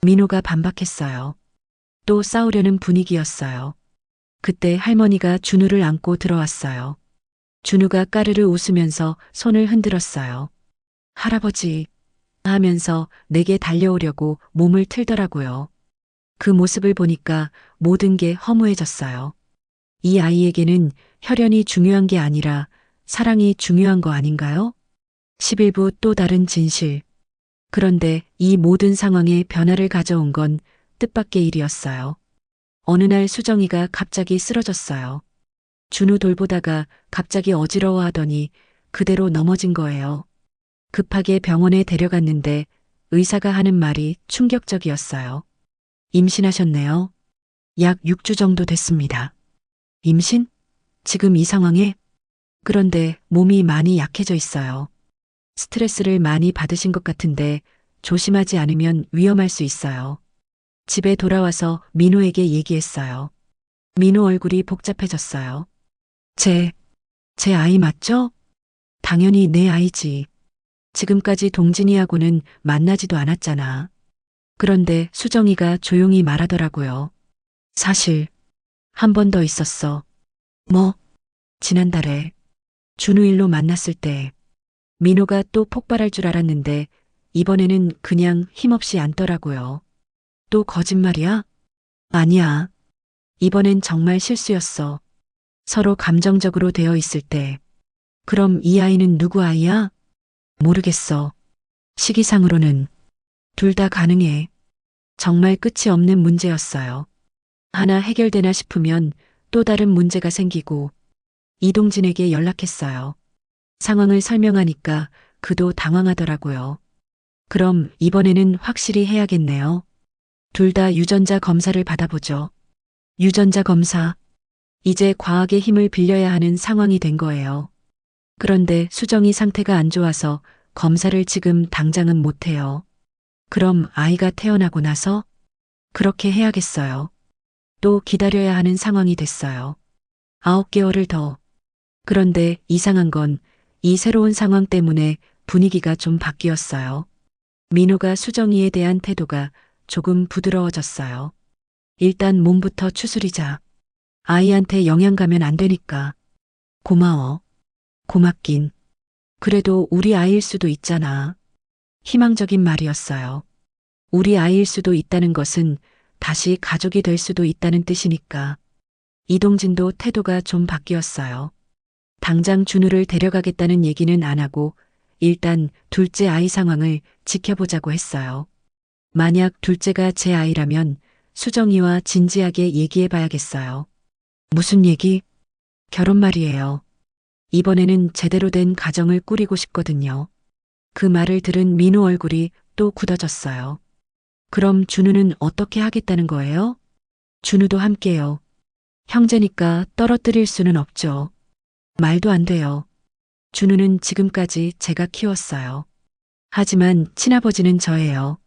민호가 반박했어요. 또 싸우려는 분위기였어요. 그때 할머니가 준우를 안고 들어왔어요. 준우가 까르르 웃으면서 손을 흔들었어요. 할아버지 하면서 내게 달려오려고 몸을 틀더라고요. 그 모습을 보니까 모든 게 허무해졌어요. 이 아이에게는 혈연이 중요한 게 아니라 사랑이 중요한 거 아닌가요? 11부 또 다른 진실. 그런데 이 모든 상황에 변화를 가져온 건 뜻밖의 일이었어요. 어느 날 수정이가 갑자기 쓰러졌어요. 준우 돌보다가 갑자기 어지러워하더니 그대로 넘어진 거예요. 급하게 병원에 데려갔는데 의사가 하는 말이 충격적이었어요. 임신하셨네요. 약 6주 정도 됐습니다. 임신? 지금 이 상황에? 그런데 몸이 많이 약해져 있어요. 스트레스를 많이 받으신 것 같은데 조심하지 않으면 위험할 수 있어요. 집에 돌아와서 민호에게 얘기했어요. 민호 얼굴이 복잡해졌어요. 제 아이 맞죠? 당연히 내 아이지. 지금까지 동진이하고는 만나지도 않았잖아. 그런데 수정이가 조용히 말하더라고요. 사실 한 번 더 있었어. 뭐? 지난달에 준우 일로 만났을 때 민호가 또 폭발할 줄 알았는데 이번에는 그냥 힘없이 앉더라고요. 또 거짓말이야? 아니야. 이번엔 정말 실수였어. 서로 감정적으로 되어 있을 때. 그럼 이 아이는 누구 아이야? 모르겠어. 시기상으로는 둘 다 가능해. 정말 끝이 없는 문제였어요. 하나 해결되나 싶으면 또 다른 문제가 생기고 이동진에게 연락했어요. 상황을 설명하니까 그도 당황하더라고요. 그럼 이번에는 확실히 해야겠네요. 둘 다 유전자 검사를 받아보죠. 유전자 검사. 이제 과학의 힘을 빌려야 하는 상황이 된 거예요. 그런데 수정이 상태가 안 좋아서 검사를 지금 당장은 못해요. 그럼 아이가 태어나고 나서? 그렇게 해야겠어요. 또 기다려야 하는 상황이 됐어요. 9개월을 더. 그런데 이상한 건 이 새로운 상황 때문에 분위기가 좀 바뀌었어요. 민호가 수정이에 대한 태도가 조금 부드러워졌어요. 일단 몸부터 추스리자. 아이한테 영향 가면 안 되니까. 고마워. 고맙긴. 그래도 우리 아이일 수도 있잖아. 희망적인 말이었어요. 우리 아이일 수도 있다는 것은 다시 가족이 될 수도 있다는 뜻이니까. 이동진도 태도가 좀 바뀌었어요. 당장 준우를 데려가겠다는 얘기는 안 하고 일단 둘째 아이 상황을 지켜보자고 했어요. 만약 둘째가 제 아이라면 수정이와 진지하게 얘기해 봐야겠어요. 무슨 얘기? 결혼 말이에요. 이번에는 제대로 된 가정을 꾸리고 싶거든요. 그 말을 들은 민호 얼굴이 또 굳어졌어요. 그럼 준우는 어떻게 하겠다는 거예요? 준우도 함께요. 형제니까 떨어뜨릴 수는 없죠. 말도 안 돼요. 준우는 지금까지 제가 키웠어요. 하지만 친아버지는 저예요.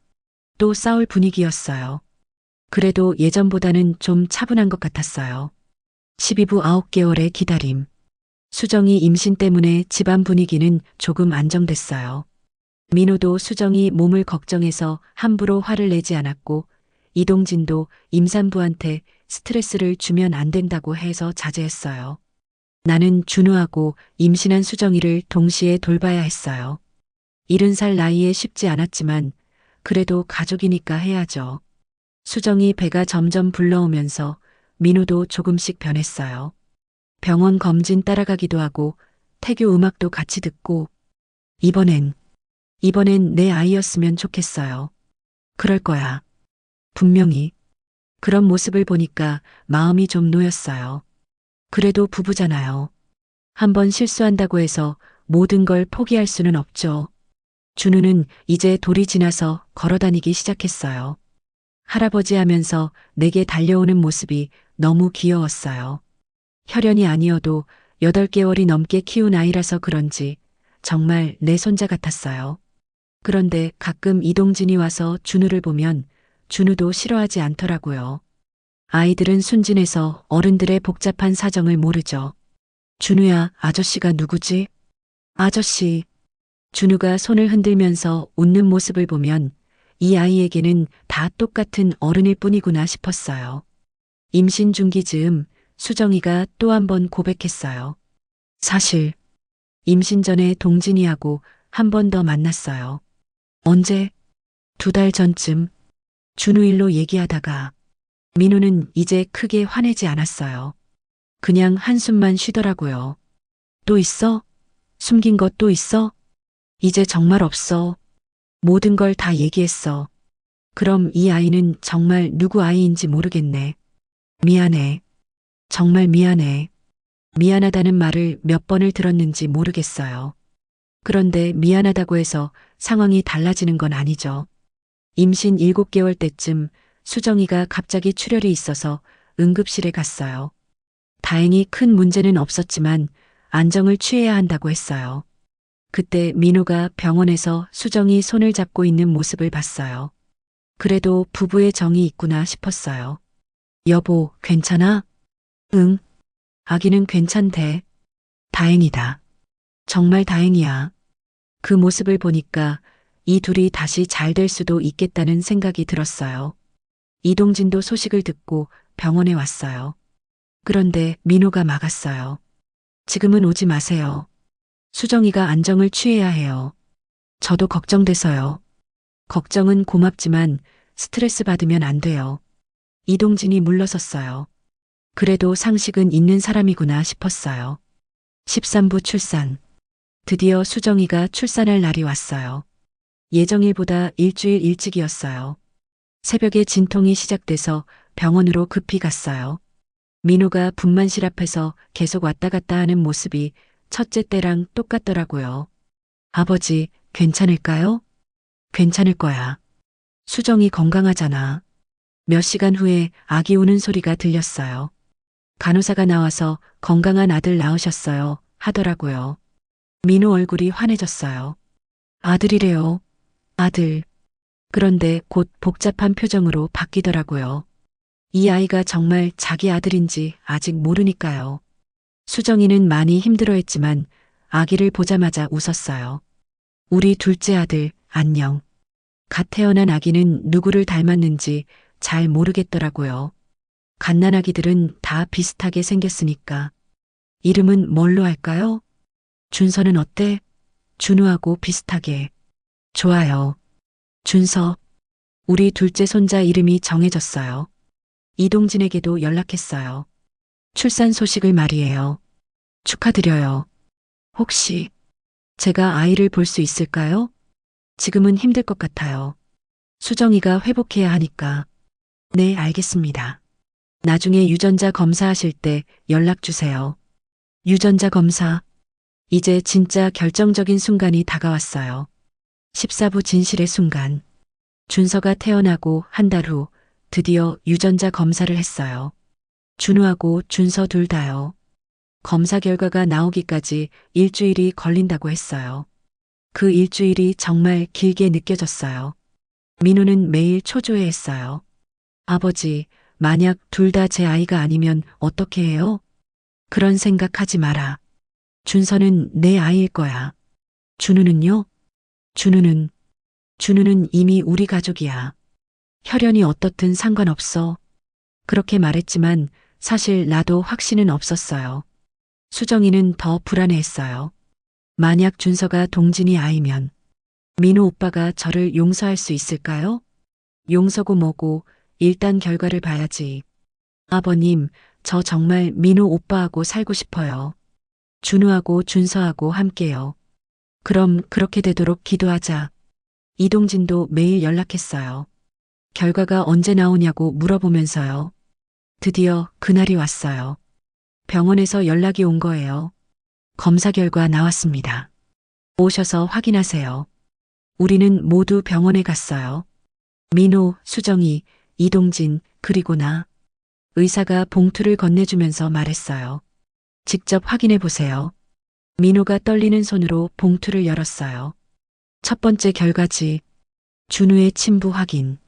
또 싸울 분위기였어요. 그래도 예전보다는 좀 차분한 것 같았어요. 12부 9개월의 기다림. 수정이 임신 때문에 집안 분위기는 조금 안정됐어요. 민호도 수정이 몸을 걱정해서 함부로 화를 내지 않았고 이동진도 임산부한테 스트레스를 주면 안 된다고 해서 자제했어요. 나는 준우하고 임신한 수정이를 동시에 돌봐야 했어요. 70살 나이에 쉽지 않았지만 그래도 가족이니까 해야죠. 수정이 배가 점점 불러오면서 민호도 조금씩 변했어요. 병원 검진 따라가기도 하고 태교 음악도 같이 듣고 이번엔 내 아이였으면 좋겠어요. 그럴 거야. 분명히. 그런 모습을 보니까 마음이 좀 놓였어요. 그래도 부부잖아요. 한번 실수한다고 해서 모든 걸 포기할 수는 없죠. 준우는 이제 돌이 지나서 걸어 다니기 시작했어요. 할아버지 하면서 내게 달려오는 모습이 너무 귀여웠어요. 혈연이 아니어도 8개월이 넘게 키운 아이라서 그런지 정말 내 손자 같았어요. 그런데 가끔 이동진이 와서 준우를 보면 준우도 싫어하지 않더라고요. 아이들은 순진해서 어른들의 복잡한 사정을 모르죠. 준우야, 아저씨가 누구지? 아저씨. 준우가 손을 흔들면서 웃는 모습을 보면 이 아이에게는 다 똑같은 어른일 뿐이구나 싶었어요. 임신 중기 즈음 수정이가 또 한 번 고백했어요. 사실 임신 전에 동진이하고 한 번 더 만났어요. 언제? 2달 전쯤. 준우 일로 얘기하다가 민우는 이제 크게 화내지 않았어요. 그냥 한숨만 쉬더라고요. 또 있어? 숨긴 것 또 있어? 이제 정말 없어. 모든 걸 다 얘기했어. 그럼 이 아이는 정말 누구 아이인지 모르겠네. 미안해. 정말 미안해. 미안하다는 말을 몇 번을 들었는지 모르겠어요. 그런데 미안하다고 해서 상황이 달라지는 건 아니죠. 임신 7개월 때쯤 수정이가 갑자기 출혈이 있어서 응급실에 갔어요. 다행히 큰 문제는 없었지만 안정을 취해야 한다고 했어요. 그때 민호가 병원에서 수정이 손을 잡고 있는 모습을 봤어요. 그래도 부부의 정이 있구나 싶었어요. 여보, 괜찮아? 응. 아기는 괜찮대. 다행이다. 정말 다행이야. 그 모습을 보니까 이 둘이 다시 잘 될 수도 있겠다는 생각이 들었어요. 이동진도 소식을 듣고 병원에 왔어요. 그런데 민호가 막았어요. 지금은 오지 마세요. 수정이가 안정을 취해야 해요. 저도 걱정돼서요. 걱정은 고맙지만 스트레스 받으면 안 돼요. 이동진이 물러섰어요. 그래도 상식은 있는 사람이구나 싶었어요. 13부 출산. 드디어 수정이가 출산할 날이 왔어요. 예정일보다 일주일 일찍이었어요. 새벽에 진통이 시작돼서 병원으로 급히 갔어요. 민호가 분만실 앞에서 계속 왔다 갔다 하는 모습이 첫째 때랑 똑같더라고요. 아버지, 괜찮을까요? 괜찮을 거야. 수정이 건강하잖아. 몇 시간 후에 아기 우는 소리가 들렸어요. 간호사가 나와서 건강한 아들 낳으셨어요. 하더라고요. 민호 얼굴이 환해졌어요. 아들이래요. 아들. 그런데 곧 복잡한 표정으로 바뀌더라고요. 이 아이가 정말 자기 아들인지 아직 모르니까요. 수정이는 많이 힘들어했지만 아기를 보자마자 웃었어요. 우리 둘째 아들, 안녕. 갓 태어난 아기는 누구를 닮았는지 잘 모르겠더라고요. 갓난아기들은 다 비슷하게 생겼으니까. 이름은 뭘로 할까요? 준서는 어때? 준우하고 비슷하게. 좋아요. 준서. 우리 둘째 손자 이름이 정해졌어요. 이동진에게도 연락했어요. 출산 소식을 말이에요. 축하드려요. 혹시 제가 아이를 볼 수 있을까요? 지금은 힘들 것 같아요. 수정이가 회복해야 하니까. 네, 알겠습니다. 나중에 유전자 검사하실 때 연락 주세요. 유전자 검사. 이제 진짜 결정적인 순간이 다가왔어요. 14부 진실의 순간. 준서가 태어나고 한 달 후 드디어 유전자 검사를 했어요. 준우하고 준서 둘 다요. 검사 결과가 나오기까지 일주일이 걸린다고 했어요. 그 일주일이 정말 길게 느껴졌어요. 민우는 매일 초조해했어요. 아버지, 만약 둘 다 제 아이가 아니면 어떻게 해요? 그런 생각하지 마라. 준서는 내 아이일 거야. 준우는요? 준우는 이미 우리 가족이야. 혈연이 어떻든 상관없어. 그렇게 말했지만 사실 나도 확신은 없었어요. 수정이는 더 불안해했어요. 만약 준서가 동진이 아이면 민호 오빠가 저를 용서할 수 있을까요? 용서고 뭐고 일단 결과를 봐야지. 아버님, 저 정말 민호 오빠하고 살고 싶어요. 준우하고 준서하고 함께요. 그럼 그렇게 되도록 기도하자. 이동진도 매일 연락했어요. 결과가 언제 나오냐고 물어보면서요. 드디어 그날이 왔어요. 병원에서 연락이 온 거예요. 검사 결과 나왔습니다. 오셔서 확인하세요. 우리는 모두 병원에 갔어요. 민호, 수정이, 이동진, 그리고 나. 의사가 봉투를 건네주면서 말했어요. 직접 확인해 보세요. 민호가 떨리는 손으로 봉투를 열었어요. 첫 번째 결과지. 준우의 친부 확인.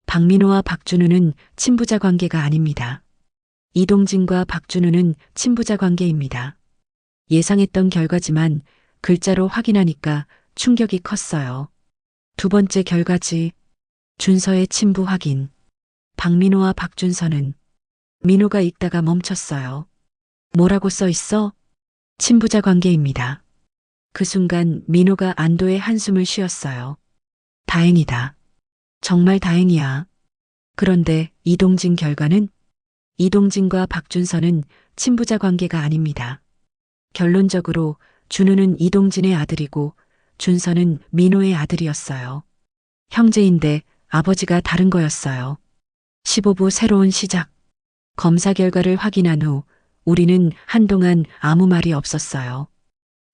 박민호와 박준우는 친부자 관계가 아닙니다. 이동진과 박준우는 친부자 관계입니다. 예상했던 결과지만 글자로 확인하니까 충격이 컸어요. 두 번째 결과지. 준서의 친부 확인. 박민호와 박준서는. 민호가 읽다가 멈췄어요. 뭐라고 써 있어? 친부자 관계입니다. 그 순간 민호가 안도의 한숨을 쉬었어요. 다행이다. 정말 다행이야. 그런데 이동진 결과는? 이동진과 박준서는 친부자 관계가 아닙니다. 결론적으로 준우는 이동진의 아들이고 준서는 민호의 아들이었어요. 형제인데 아버지가 다른 거였어요. 15부 새로운 시작. 검사 결과를 확인한 후 우리는 한동안 아무 말이 없었어요.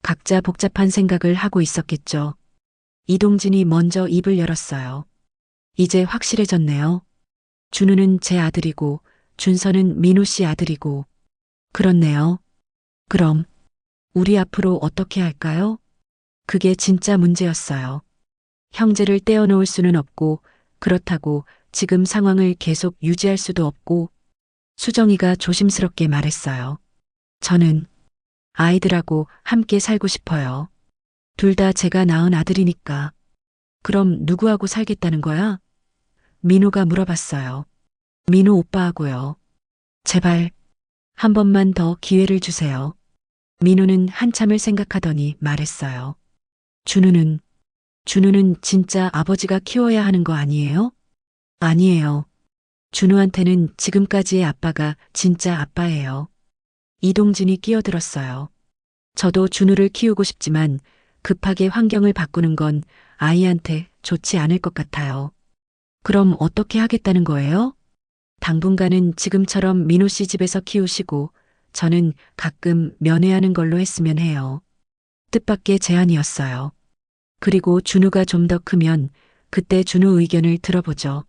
각자 복잡한 생각을 하고 있었겠죠. 이동진이 먼저 입을 열었어요. 이제 확실해졌네요. 준우는 제 아들이고 준서는 민호 씨 아들이고. 그렇네요. 그럼 우리 앞으로 어떻게 할까요? 그게 진짜 문제였어요. 형제를 떼어놓을 수는 없고 그렇다고 지금 상황을 계속 유지할 수도 없고. 수정이가 조심스럽게 말했어요. 저는 아이들하고 함께 살고 싶어요. 둘 다 제가 낳은 아들이니까. 그럼 누구하고 살겠다는 거야? 민호가 물어봤어요. 민호 오빠하고요. 제발 한 번만 더 기회를 주세요. 민호는 한참을 생각하더니 말했어요. 준우는 진짜 아버지가 키워야 하는 거 아니에요? 아니에요. 준우한테는 지금까지의 아빠가 진짜 아빠예요. 이동진이 끼어들었어요. 저도 준우를 키우고 싶지만 급하게 환경을 바꾸는 건 아이한테 좋지 않을 것 같아요. 그럼 어떻게 하겠다는 거예요? 당분간은 지금처럼 민호 씨 집에서 키우시고 저는 가끔 면회하는 걸로 했으면 해요. 뜻밖의 제안이었어요. 그리고 준우가 좀 더 크면 그때 준우 의견을 들어보죠.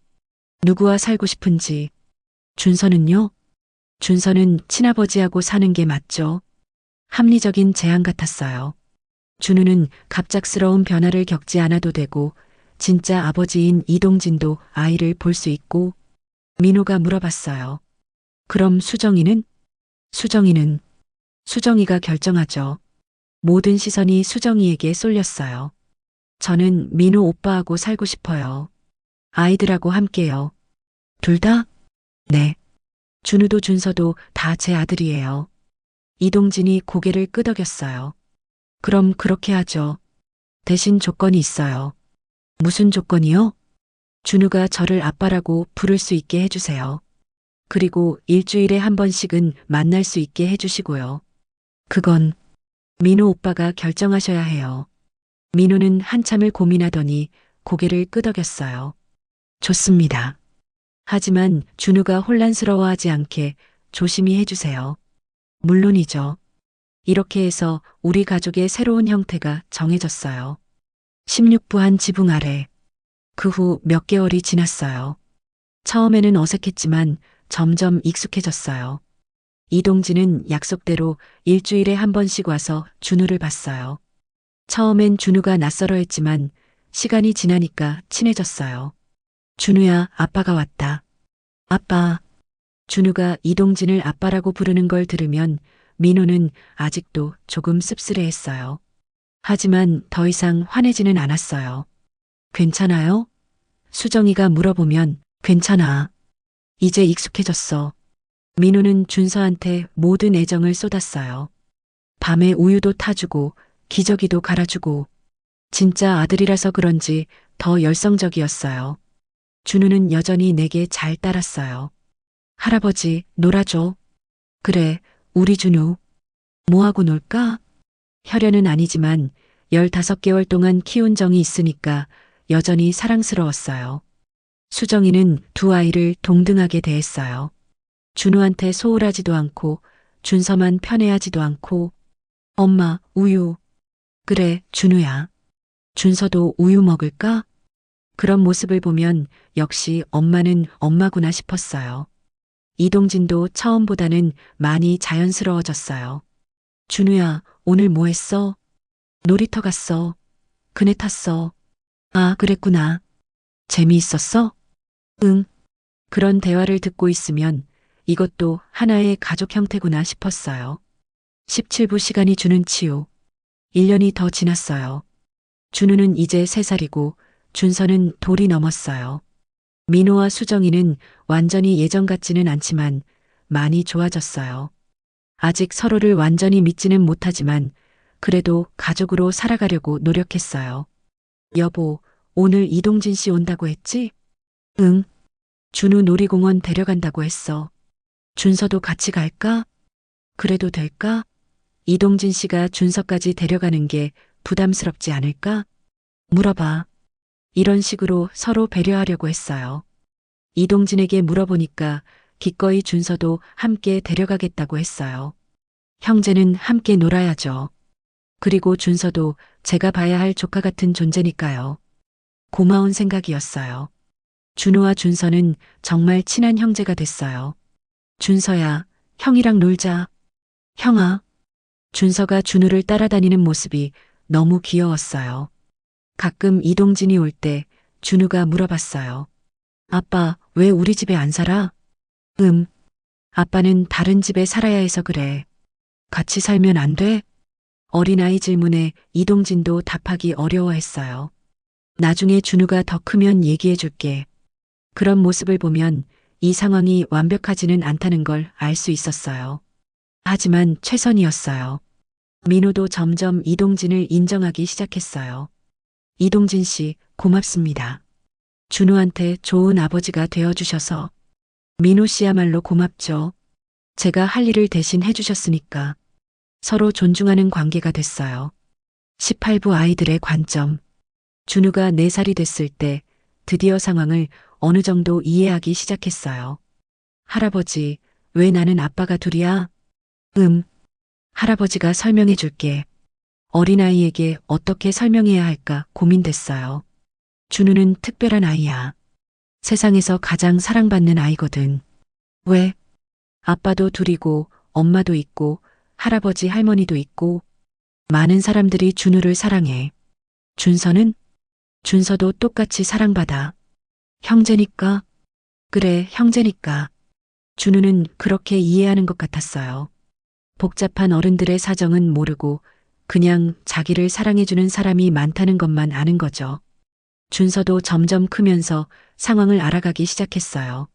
누구와 살고 싶은지. 준서는요? 준서는 친아버지하고 사는 게 맞죠? 합리적인 제안 같았어요. 준우는 갑작스러운 변화를 겪지 않아도 되고 진짜 아버지인 이동진도 아이를 볼 수 있고. 민호가 물어봤어요. 그럼 수정이는? 수정이가 결정하죠. 모든 시선이 수정이에게 쏠렸어요. 저는 민호 오빠하고 살고 싶어요. 아이들하고 함께요. 둘 다? 네. 준우도 준서도 다 제 아들이에요. 이동진이 고개를 끄덕였어요. 그럼 그렇게 하죠. 대신 조건이 있어요. 무슨 조건이요? 준우가 저를 아빠라고 부를 수 있게 해주세요. 그리고 일주일에 한 번씩은 만날 수 있게 해주시고요. 그건 민호 오빠가 결정하셔야 해요. 민호는 한참을 고민하더니 고개를 끄덕였어요. 좋습니다. 하지만 준우가 혼란스러워하지 않게 조심히 해주세요. 물론이죠. 이렇게 해서 우리 가족의 새로운 형태가 정해졌어요. 16부 한 지붕 아래. 그 후 몇 개월이 지났어요. 처음에는 어색했지만 점점 익숙해졌어요. 이동진은 약속대로 일주일에 한 번씩 와서 준우를 봤어요. 처음엔 준우가 낯설어 했지만 시간이 지나니까 친해졌어요. 준우야, 아빠가 왔다. 아빠. 준우가 이동진을 아빠라고 부르는 걸 들으면 민호는 아직도 조금 씁쓸해했어요. 하지만 더 이상 화내지는 않았어요. 괜찮아요? 수정이가 물어보면 괜찮아. 이제 익숙해졌어. 민호는 준서한테 모든 애정을 쏟았어요. 밤에 우유도 타주고 기저귀도 갈아주고. 진짜 아들이라서 그런지 더 열성적이었어요. 준우는 여전히 내게 잘 따랐어요. 할아버지, 놀아줘. 그래, 우리 준우. 뭐하고 놀까? 혈연은 아니지만 15개월 동안 키운 정이 있으니까 여전히 사랑스러웠어요. 수정이는 두 아이를 동등하게 대했어요. 준우한테 소홀하지도 않고 준서만 편애하지도 않고 엄마 우유. 그래 준우야. 준서도 우유 먹을까? 그런 모습을 보면 역시 엄마는 엄마구나 싶었어요. 이동진도 처음보다는 많이 자연스러워졌어요. 준우야, 오늘 뭐 했어? 놀이터 갔어. 그네 탔어. 아, 그랬구나. 재미있었어? 응. 그런 대화를 듣고 있으면 이것도 하나의 가족 형태구나 싶었어요. 17부 시간이 주는 치유. 1년이 더 지났어요. 준우는 이제 3살이고 준서는 돌이 넘었어요. 민호와 수정이는 완전히 예전 같지는 않지만 많이 좋아졌어요. 아직 서로를 완전히 믿지는 못하지만 그래도 가족으로 살아가려고 노력했어요. 여보, 오늘 이동진 씨 온다고 했지? 응. 준우 놀이공원 데려간다고 했어. 준서도 같이 갈까? 그래도 될까? 이동진 씨가 준서까지 데려가는 게 부담스럽지 않을까? 물어봐. 이런 식으로 서로 배려하려고 했어요. 이동진에게 물어보니까 기꺼이 준서도 함께 데려가겠다고 했어요. 형제는 함께 놀아야죠. 그리고 준서도 제가 봐야 할 조카 같은 존재니까요. 고마운 생각이었어요. 준우와 준서는 정말 친한 형제가 됐어요. 준서야, 형이랑 놀자. 형아. 준서가 준우를 따라다니는 모습이 너무 귀여웠어요. 가끔 이동진이 올 때 준우가 물어봤어요. 아빠, 왜 우리 집에 안 살아? 아빠는 다른 집에 살아야 해서 그래. 같이 살면 안 돼? 어린아이 질문에 이동진도 답하기 어려워했어요. 나중에 준우가 더 크면 얘기해 줄게. 그런 모습을 보면 이 상황이 완벽하지는 않다는 걸 알 수 있었어요. 하지만 최선이었어요. 민호도 점점 이동진을 인정하기 시작했어요. 이동진 씨, 고맙습니다. 준우한테 좋은 아버지가 되어주셔서. 민호 씨야말로 고맙죠. 제가 할 일을 대신 해주셨으니까. 서로 존중하는 관계가 됐어요. 18부 아이들의 관점. 준우가 4살이 됐을 때 드디어 상황을 어느 정도 이해하기 시작했어요. 할아버지, 왜 나는 아빠가 둘이야? 할아버지가 설명해 줄게. 어린아이에게 어떻게 설명해야 할까 고민됐어요. 준우는 특별한 아이야. 세상에서 가장 사랑받는 아이거든. 왜? 아빠도 둘이고 엄마도 있고 할아버지 할머니도 있고 많은 사람들이 준우를 사랑해. 준서는? 준서도 똑같이 사랑받아. 형제니까? 그래, 형제니까. 준우는 그렇게 이해하는 것 같았어요. 복잡한 어른들의 사정은 모르고 그냥 자기를 사랑해주는 사람이 많다는 것만 아는 거죠. 준서도 점점 크면서 상황을 알아가기 시작했어요.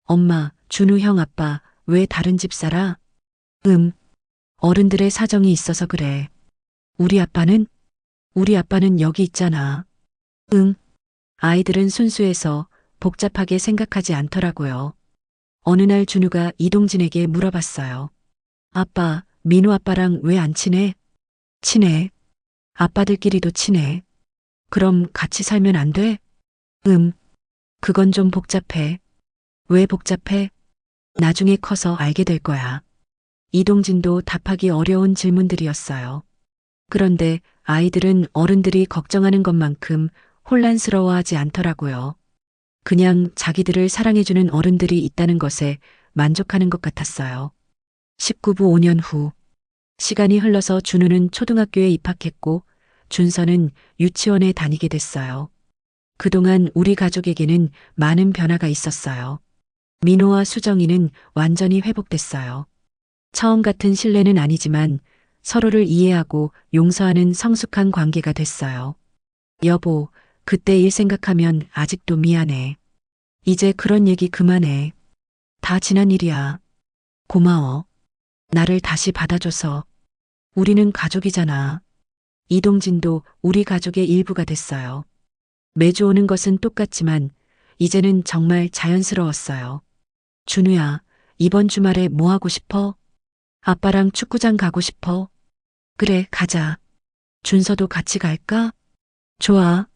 엄마, 준우 형 아빠, 왜 다른 집 살아? 어른들의 사정이 있어서 그래. 우리 아빠는? 우리 아빠는 여기 있잖아. 응. 아이들은 순수해서 복잡하게 생각하지 않더라고요. 어느 날 준우가 이동진에게 물어봤어요. 아빠, 민우 아빠랑 왜 안 친해? 친해. 아빠들끼리도 친해. 그럼 같이 살면 안 돼? 그건 좀 복잡해. 왜 복잡해? 나중에 커서 알게 될 거야. 이동진도 답하기 어려운 질문들이었어요. 그런데 아이들은 어른들이 걱정하는 것만큼 혼란스러워하지 않더라고요. 그냥 자기들을 사랑해주는 어른들이 있다는 것에 만족하는 것 같았어요. 19부 5년 후, 시간이 흘러서 준우는 초등학교에 입학했고 준서는 유치원에 다니게 됐어요. 그동안 우리 가족에게는 많은 변화가 있었어요. 민호와 수정이는 완전히 회복됐어요. 처음 같은 신뢰는 아니지만 서로를 이해하고 용서하는 성숙한 관계가 됐어요. 여보, 그때 일 생각하면 아직도 미안해. 이제 그런 얘기 그만해. 다 지난 일이야. 고마워. 나를 다시 받아줘서. 우리는 가족이잖아. 이동진도 우리 가족의 일부가 됐어요. 매주 오는 것은 똑같지만 이제는 정말 자연스러웠어요. 준우야, 이번 주말에 뭐 하고 싶어? 아빠랑 축구장 가고 싶어. 그래, 가자. 준서도 같이 갈까? 좋아.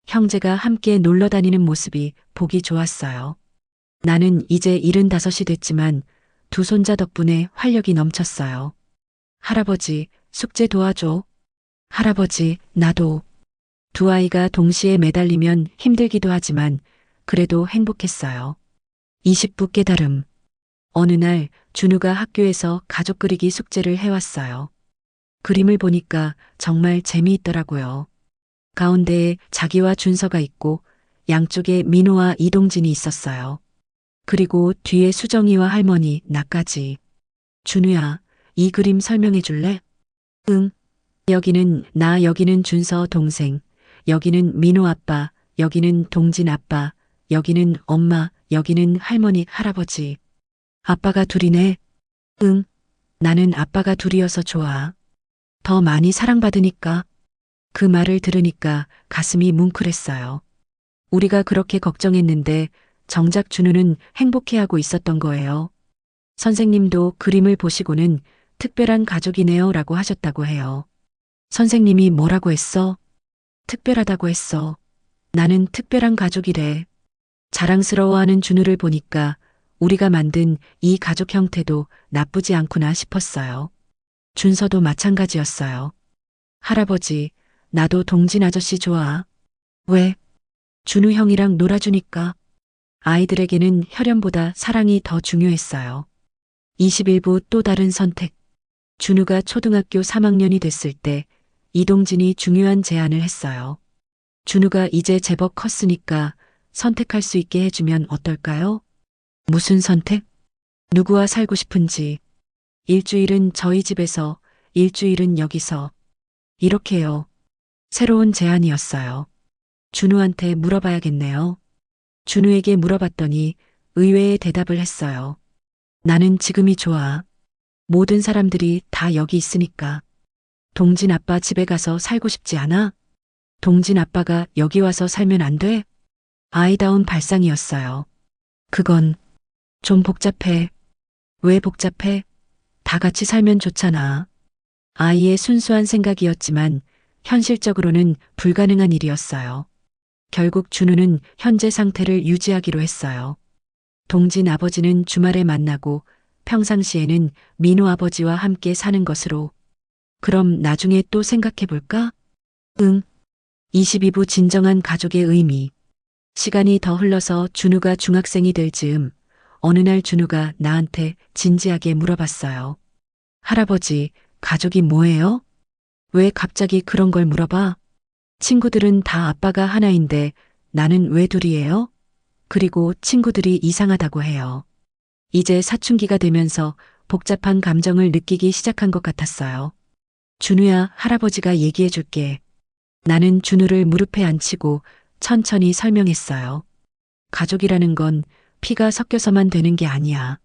형제가 함께 놀러 다니는 모습이 보기 좋았어요. 나는 이제 75이 됐지만 두 손자 덕분에 활력이 넘쳤어요. 할아버지, 숙제 도와줘. 할아버지, 나도. 두 아이가 동시에 매달리면 힘들기도 하지만 그래도 행복했어요. 20부 깨달음. 어느 날 준우가 학교에서 가족 그리기 숙제를 해왔어요. 그림을 보니까 정말 재미있더라고요. 가운데에 자기와 준서가 있고 양쪽에 민호와 이동진이 있었어요. 그리고 뒤에 수정이와 할머니, 나까지. 준우야, 이 그림 설명해 줄래? 응. 여기는 나, 여기는 준서 동생, 여기는 민호 아빠, 여기는 동진 아빠, 여기는 엄마, 여기는 할머니, 할아버지. 아빠가 둘이네. 응. 나는 아빠가 둘이어서 좋아. 더 많이 사랑받으니까. 그 말을 들으니까 가슴이 뭉클했어요. 우리가 그렇게 걱정했는데 정작 준우는 행복해하고 있었던 거예요. 선생님도 그림을 보시고는 특별한 가족이네요 라고 하셨다고 해요. 선생님이 뭐라고 했어? 특별하다고 했어. 나는 특별한 가족이래. 자랑스러워하는 준우를 보니까 우리가 만든 이 가족 형태도 나쁘지 않구나 싶었어요. 준서도 마찬가지였어요. 할아버지, 나도 동진 아저씨 좋아. 왜? 준우 형이랑 놀아주니까. 아이들에게는 혈연보다 사랑이 더 중요했어요. 21부 또 다른 선택. 준우가 초등학교 3학년이 됐을 때 이동진이 중요한 제안을 했어요. 준우가 이제 제법 컸으니까 선택할 수 있게 해주면 어떨까요? 무슨 선택? 누구와 살고 싶은지. 일주일은 저희 집에서, 일주일은 여기서. 이렇게요. 새로운 제안이었어요. 준우한테 물어봐야겠네요. 준우에게 물어봤더니 의외의 대답을 했어요. 나는 지금이 좋아. 모든 사람들이 다 여기 있으니까. 동진 아빠 집에 가서 살고 싶지 않아? 동진 아빠가 여기 와서 살면 안 돼? 아이다운 발상이었어요. 그건 좀 복잡해. 왜 복잡해? 다 같이 살면 좋잖아. 아이의 순수한 생각이었지만 현실적으로는 불가능한 일이었어요. 결국 준우는 현재 상태를 유지하기로 했어요. 동진 아버지는 주말에 만나고 평상시에는 민호 아버지와 함께 사는 것으로. 그럼 나중에 또 생각해 볼까? 응. 22부 진정한 가족의 의미. 시간이 더 흘러서 준우가 중학생이 될 즈음 어느 날 준우가 나한테 진지하게 물어봤어요. 할아버지, 가족이 뭐예요? 왜 갑자기 그런 걸 물어봐? 친구들은 다 아빠가 하나인데 나는 왜 둘이에요? 그리고 친구들이 이상하다고 해요. 이제 사춘기가 되면서 복잡한 감정을 느끼기 시작한 것 같았어요. 준우야, 할아버지가 얘기해 줄게. 나는 준우를 무릎에 앉히고 천천히 설명했어요. 가족이라는 건 피가 섞여서만 되는 게 아니야.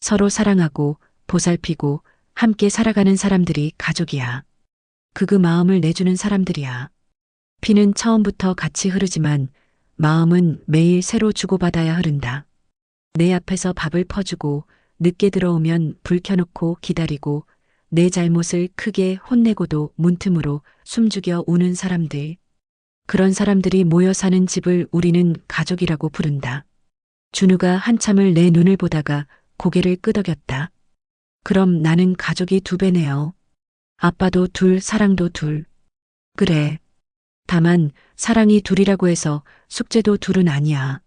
서로 사랑하고 보살피고 함께 살아가는 사람들이 가족이야. 그 마음을 내주는 사람들이야. 피는 처음부터 같이 흐르지만 마음은 매일 새로 주고받아야 흐른다. 내 앞에서 밥을 퍼주고 늦게 들어오면 불 켜놓고 기다리고 내 잘못을 크게 혼내고도 문틈으로 숨죽여 우는 사람들. 그런 사람들이 모여 사는 집을 우리는 가족이라고 부른다. 준우가 한참을 내 눈을 보다가 고개를 끄덕였다. 그럼 나는 가족이 두 배네요. 아빠도 둘, 사랑도 둘. 그래. 다만 사랑이 둘이라고 해서 숙제도 둘은 아니야.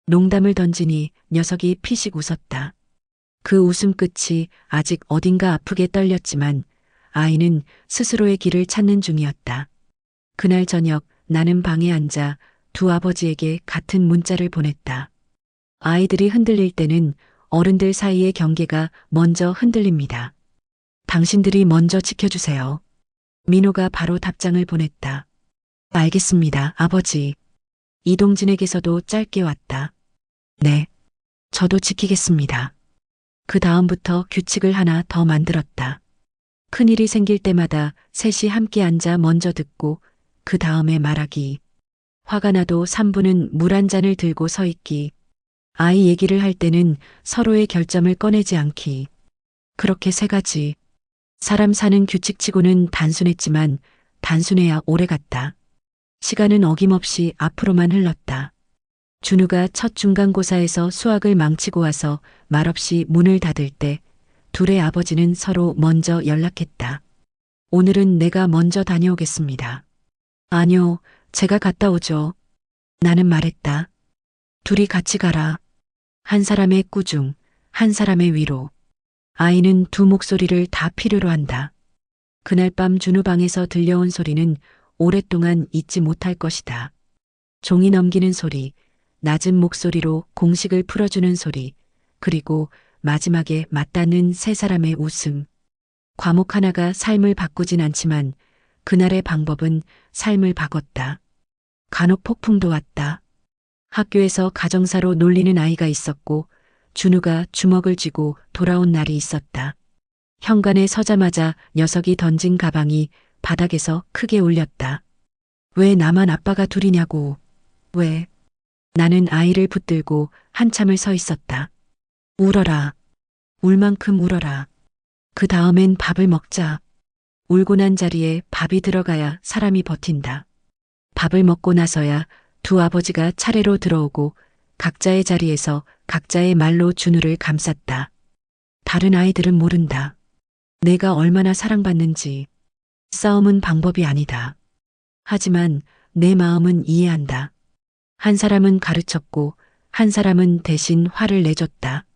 농담을 던지니 녀석이 피식 웃었다. 그 웃음 끝이 아직 어딘가 아프게 떨렸지만 아이는 스스로의 길을 찾는 중이었다. 그날 저녁 나는 방에 앉아 두 아버지에게 같은 문자를 보냈다. 아이들이 흔들릴 때는 어른들 사이의 경계가 먼저 흔들립니다. 당신들이 먼저 지켜주세요. 민호가 바로 답장을 보냈다. 알겠습니다, 아버지. 이동진에게서도 짧게 왔다. 네, 저도 지키겠습니다. 그 다음부터 규칙을 하나 더 만들었다. 큰일이 생길 때마다 셋이 함께 앉아 먼저 듣고 그 다음에 말하기. 화가 나도 3분은 물 한 잔을 들고 서 있기. 아이 얘기를 할 때는 서로의 결점을 꺼내지 않기. 그렇게 3가지. 사람 사는 규칙치고는 단순했지만 단순해야 오래 갔다. 시간은 어김없이 앞으로만 흘렀다. 준우가 첫 중간고사에서 수학을 망치고 와서 말없이 문을 닫을 때 둘의 아버지는 서로 먼저 연락했다. 오늘은 내가 먼저 다녀오겠습니다. 아니요, 제가 갔다 오죠. 나는 말했다. 둘이 같이 가라. 한 사람의 꾸중, 한 사람의 위로. 아이는 두 목소리를 다 필요로 한다. 그날 밤 준우 방에서 들려온 소리는 오랫동안 잊지 못할 것이다. 종이 넘기는 소리, 낮은 목소리로 공식을 풀어주는 소리, 그리고 마지막에 맞닿는 세 사람의 웃음. 과목 하나가 삶을 바꾸진 않지만 그날의 방법은 삶을 바꿨다. 간혹 폭풍도 왔다. 학교에서 가정사로 놀리는 아이가 있었고 준우가 주먹을 쥐고 돌아온 날이 있었다. 현관에 서자마자 녀석이 던진 가방이 바닥에서 크게 울렸다. 왜 나만 아빠가 둘이냐고. 왜? 나는 아이를 붙들고 한참을 서 있었다. 울어라. 울 만큼 울어라. 그 다음엔 밥을 먹자. 울고 난 자리에 밥이 들어가야 사람이 버틴다. 밥을 먹고 나서야 두 아버지가 차례로 들어오고 각자의 자리에서 각자의 말로 준우를 감쌌다. 다른 아이들은 모른다. 내가 얼마나 사랑받는지. 싸움은 방법이 아니다. 하지만 내 마음은 이해한다. 한 사람은 가르쳤고 한 사람은 대신 화를 내줬다.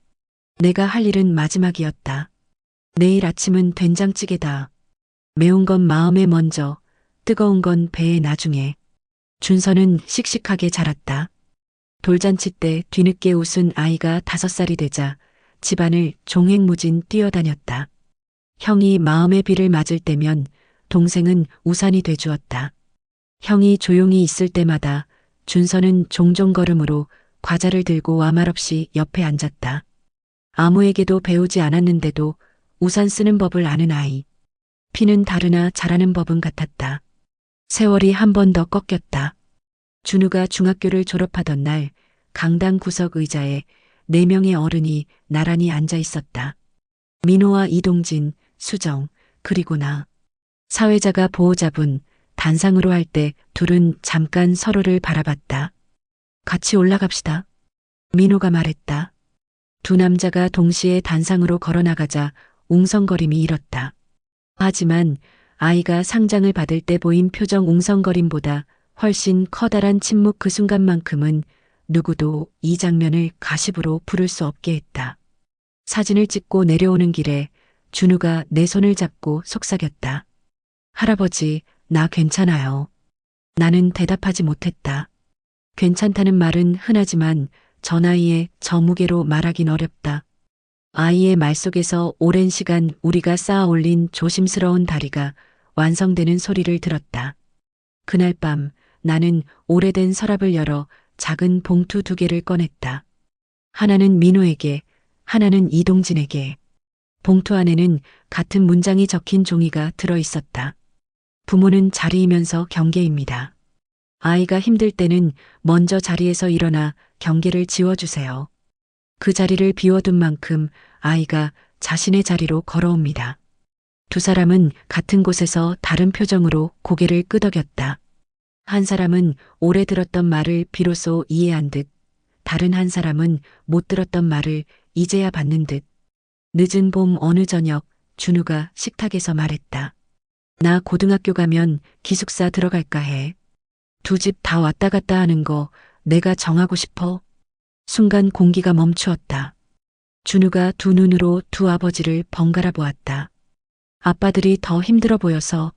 내가 할 일은 마지막이었다. 내일 아침은 된장찌개다. 매운 건 마음에 먼저, 뜨거운 건 배에 나중에. 준서는 씩씩하게 자랐다. 돌잔치 때 뒤늦게 웃은 아이가 5살이 되자 집안을 종횡무진 뛰어다녔다. 형이 마음의 비를 맞을 때면 동생은 우산이 돼주었다. 형이 조용히 있을 때마다 준서는 종종 걸음으로 과자를 들고 와 말없이 옆에 앉았다. 아무에게도 배우지 않았는데도 우산 쓰는 법을 아는 아이. 피는 다르나 자라는 법은 같았다. 세월이 한 번 더 꺾였다. 준우가 중학교를 졸업하던 날 강당 구석 의자에 4명의 어른이 나란히 앉아 있었다. 민호와 이동진, 수정, 그리고 나. 사회자가 보호자분, 단상으로 할 때 둘은 잠깐 서로를 바라봤다. 같이 올라갑시다. 민호가 말했다. 두 남자가 동시에 단상으로 걸어나가자 웅성거림이 일었다. 하지만 아이가 상장을 받을 때 보인 표정 웅성거림보다 훨씬 커다란 침묵 그 순간만큼은 누구도 이 장면을 가십으로 부를 수 없게 했다. 사진을 찍고 내려오는 길에 준우가 내 손을 잡고 속삭였다. 할아버지, 나 괜찮아요. 나는 대답하지 못했다. 괜찮다는 말은 흔하지만 저 나이에 저 무게로 말하긴 어렵다. 아이의 말 속에서 오랜 시간 우리가 쌓아 올린 조심스러운 다리가 완성되는 소리를 들었다. 그날 밤 나는 오래된 서랍을 열어 작은 봉투 2개를 꺼냈다. 하나는 민호에게, 하나는 이동진에게. 봉투 안에는 같은 문장이 적힌 종이가 들어 있었다. 부모는 자리이면서 경계입니다. 아이가 힘들 때는 먼저 자리에서 일어나 경계를 지워주세요. 그 자리를 비워둔 만큼 아이가 자신의 자리로 걸어옵니다. 두 사람은 같은 곳에서 다른 표정으로 고개를 끄덕였다. 한 사람은 오래 들었던 말을 비로소 이해한 듯, 다른 한 사람은 못 들었던 말을 이제야 받는 듯. 늦은 봄 어느 저녁 준우가 식탁에서 말했다. 나 고등학교 가면 기숙사 들어갈까 해. 두 집 다 왔다 갔다 하는 거 내가 정하고 싶어. 순간 공기가 멈추었다. 준우가 두 눈으로 두 아버지를 번갈아 보았다. 아빠들이 더 힘들어 보여서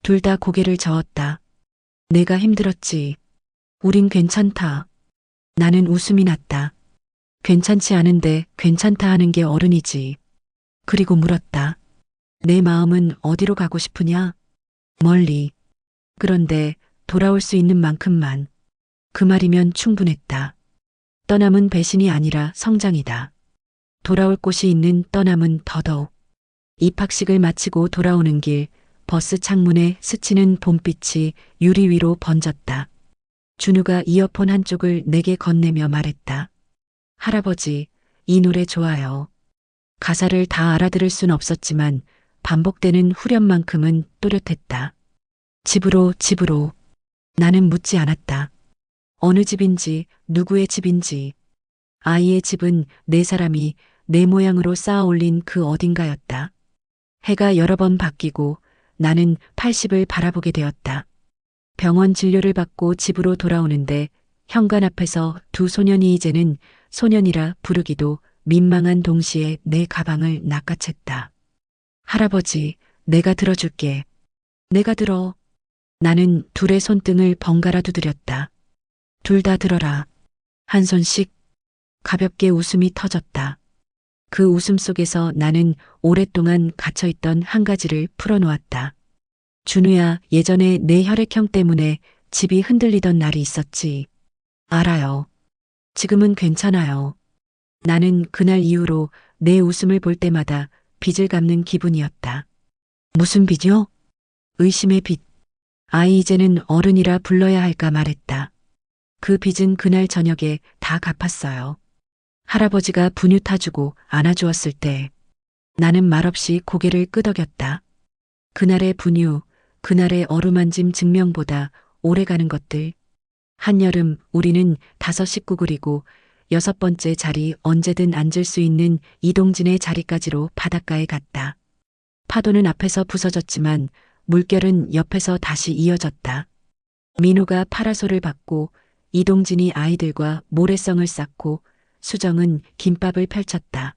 둘 다 고개를 저었다. 내가 힘들었지. 우린 괜찮다. 나는 웃음이 났다. 괜찮지 않은데 괜찮다 하는 게 어른이지. 그리고 물었다. 내 마음은 어디로 가고 싶으냐? 멀리. 그런데 돌아올 수 있는 만큼만. 그 말이면 충분했다. 떠남은 배신이 아니라 성장이다. 돌아올 곳이 있는 떠남은 더더욱. 입학식을 마치고 돌아오는 길, 버스 창문에 스치는 봄빛이 유리 위로 번졌다. 준우가 이어폰 한쪽을 내게 건네며 말했다. 할아버지, 이 노래 좋아요. 가사를 다 알아들을 순 없었지만 반복되는 후렴만큼은 또렷했다. 집으로, 집으로. 나는 묻지 않았다. 어느 집인지, 누구의 집인지. 아이의 집은 네 사람이 내 모양으로 쌓아 올린 그 어딘가였다. 해가 여러 번 바뀌고 나는 80을 바라보게 되었다. 병원 진료를 받고 집으로 돌아오는데 현관 앞에서 두 소년이 이제는 소년이라 부르기도 민망한 동시에 내 가방을 낚아챘다. 할아버지, 내가 들어줄게. 내가 들어. 나는 둘의 손등을 번갈아 두드렸다. 둘 다 들어라. 한 손씩. 가볍게 웃음이 터졌다. 그 웃음 속에서 나는 오랫동안 갇혀있던 한 가지를 풀어놓았다. 준우야, 예전에 내 혈액형 때문에 집이 흔들리던 날이 있었지. 알아요. 지금은 괜찮아요. 나는 그날 이후로 내 웃음을 볼 때마다 빚을 갚는 기분이었다. 무슨 빚이요? 의심의 빚. 아이 이제는 어른이라 불러야 할까 말했다. 그 빚은 그날 저녁에 다 갚았어요. 할아버지가 분유 타주고 안아주었을 때 나는 말없이 고개를 끄덕였다. 그날의 분유, 그날의 어루만짐 증명보다 오래가는 것들. 한여름 우리는 5 식구 그리고 6번째 자리 언제든 앉을 수 있는 이동진의 자리까지로 바닷가에 갔다. 파도는 앞에서 부서졌지만 물결은 옆에서 다시 이어졌다. 민호가 파라솔을 받고 이동진이 아이들과 모래성을 쌓고 수정은 김밥을 펼쳤다.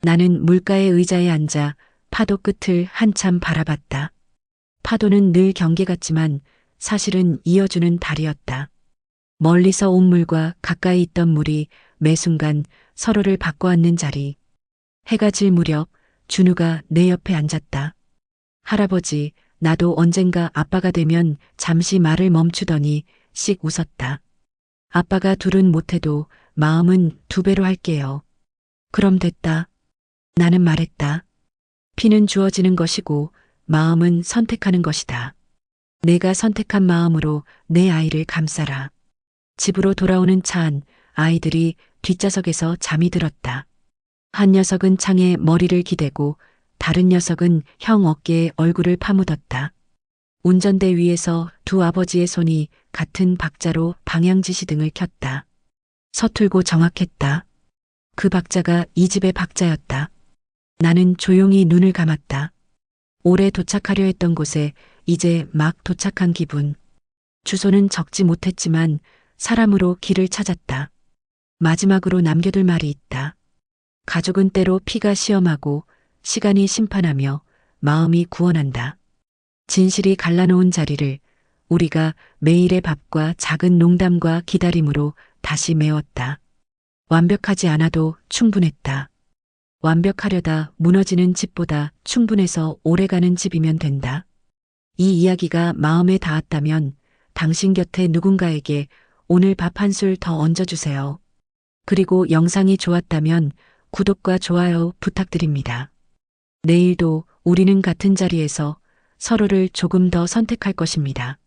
나는 물가의 의자에 앉아 파도 끝을 한참 바라봤다. 파도는 늘 경계 같지만 사실은 이어주는 다리였다. 멀리서 온 물과 가까이 있던 물이 매 순간 서로를 바꿔앉는 자리. 해가 질 무렵 준우가 내 옆에 앉았다. 할아버지, 나도 언젠가 아빠가 되면 잠시 말을 멈추더니 씩 웃었다. 아빠가 둘은 못해도 마음은 2배로 할게요. 그럼 됐다. 나는 말했다. 피는 주어지는 것이고 마음은 선택하는 것이다. 내가 선택한 마음으로 내 아이를 감싸라. 집으로 돌아오는 차 안 아이들이 뒷좌석에서 잠이 들었다. 한 녀석은 창에 머리를 기대고 다른 녀석은 형 어깨에 얼굴을 파묻었다. 운전대 위에서 두 아버지의 손이 같은 박자로 방향지시등을 켰다. 서툴고 정확했다. 그 박자가 이 집의 박자였다. 나는 조용히 눈을 감았다. 오래 도착하려 했던 곳에 이제 막 도착한 기분. 주소는 적지 못했지만 사람으로 길을 찾았다. 마지막으로 남겨둘 말이 있다. 가족은 때로 피가 시험하고 시간이 심판하며 마음이 구원한다. 진실이 갈라놓은 자리를 우리가 매일의 밥과 작은 농담과 기다림으로 다시 메웠다. 완벽하지 않아도 충분했다. 완벽하려다 무너지는 집보다 충분해서 오래가는 집이면 된다. 이 이야기가 마음에 닿았다면 당신 곁에 누군가에게 오늘 밥 한 술 더 얹어주세요. 그리고 영상이 좋았다면 구독과 좋아요 부탁드립니다. 내일도 우리는 같은 자리에서 서로를 조금 더 선택할 것입니다.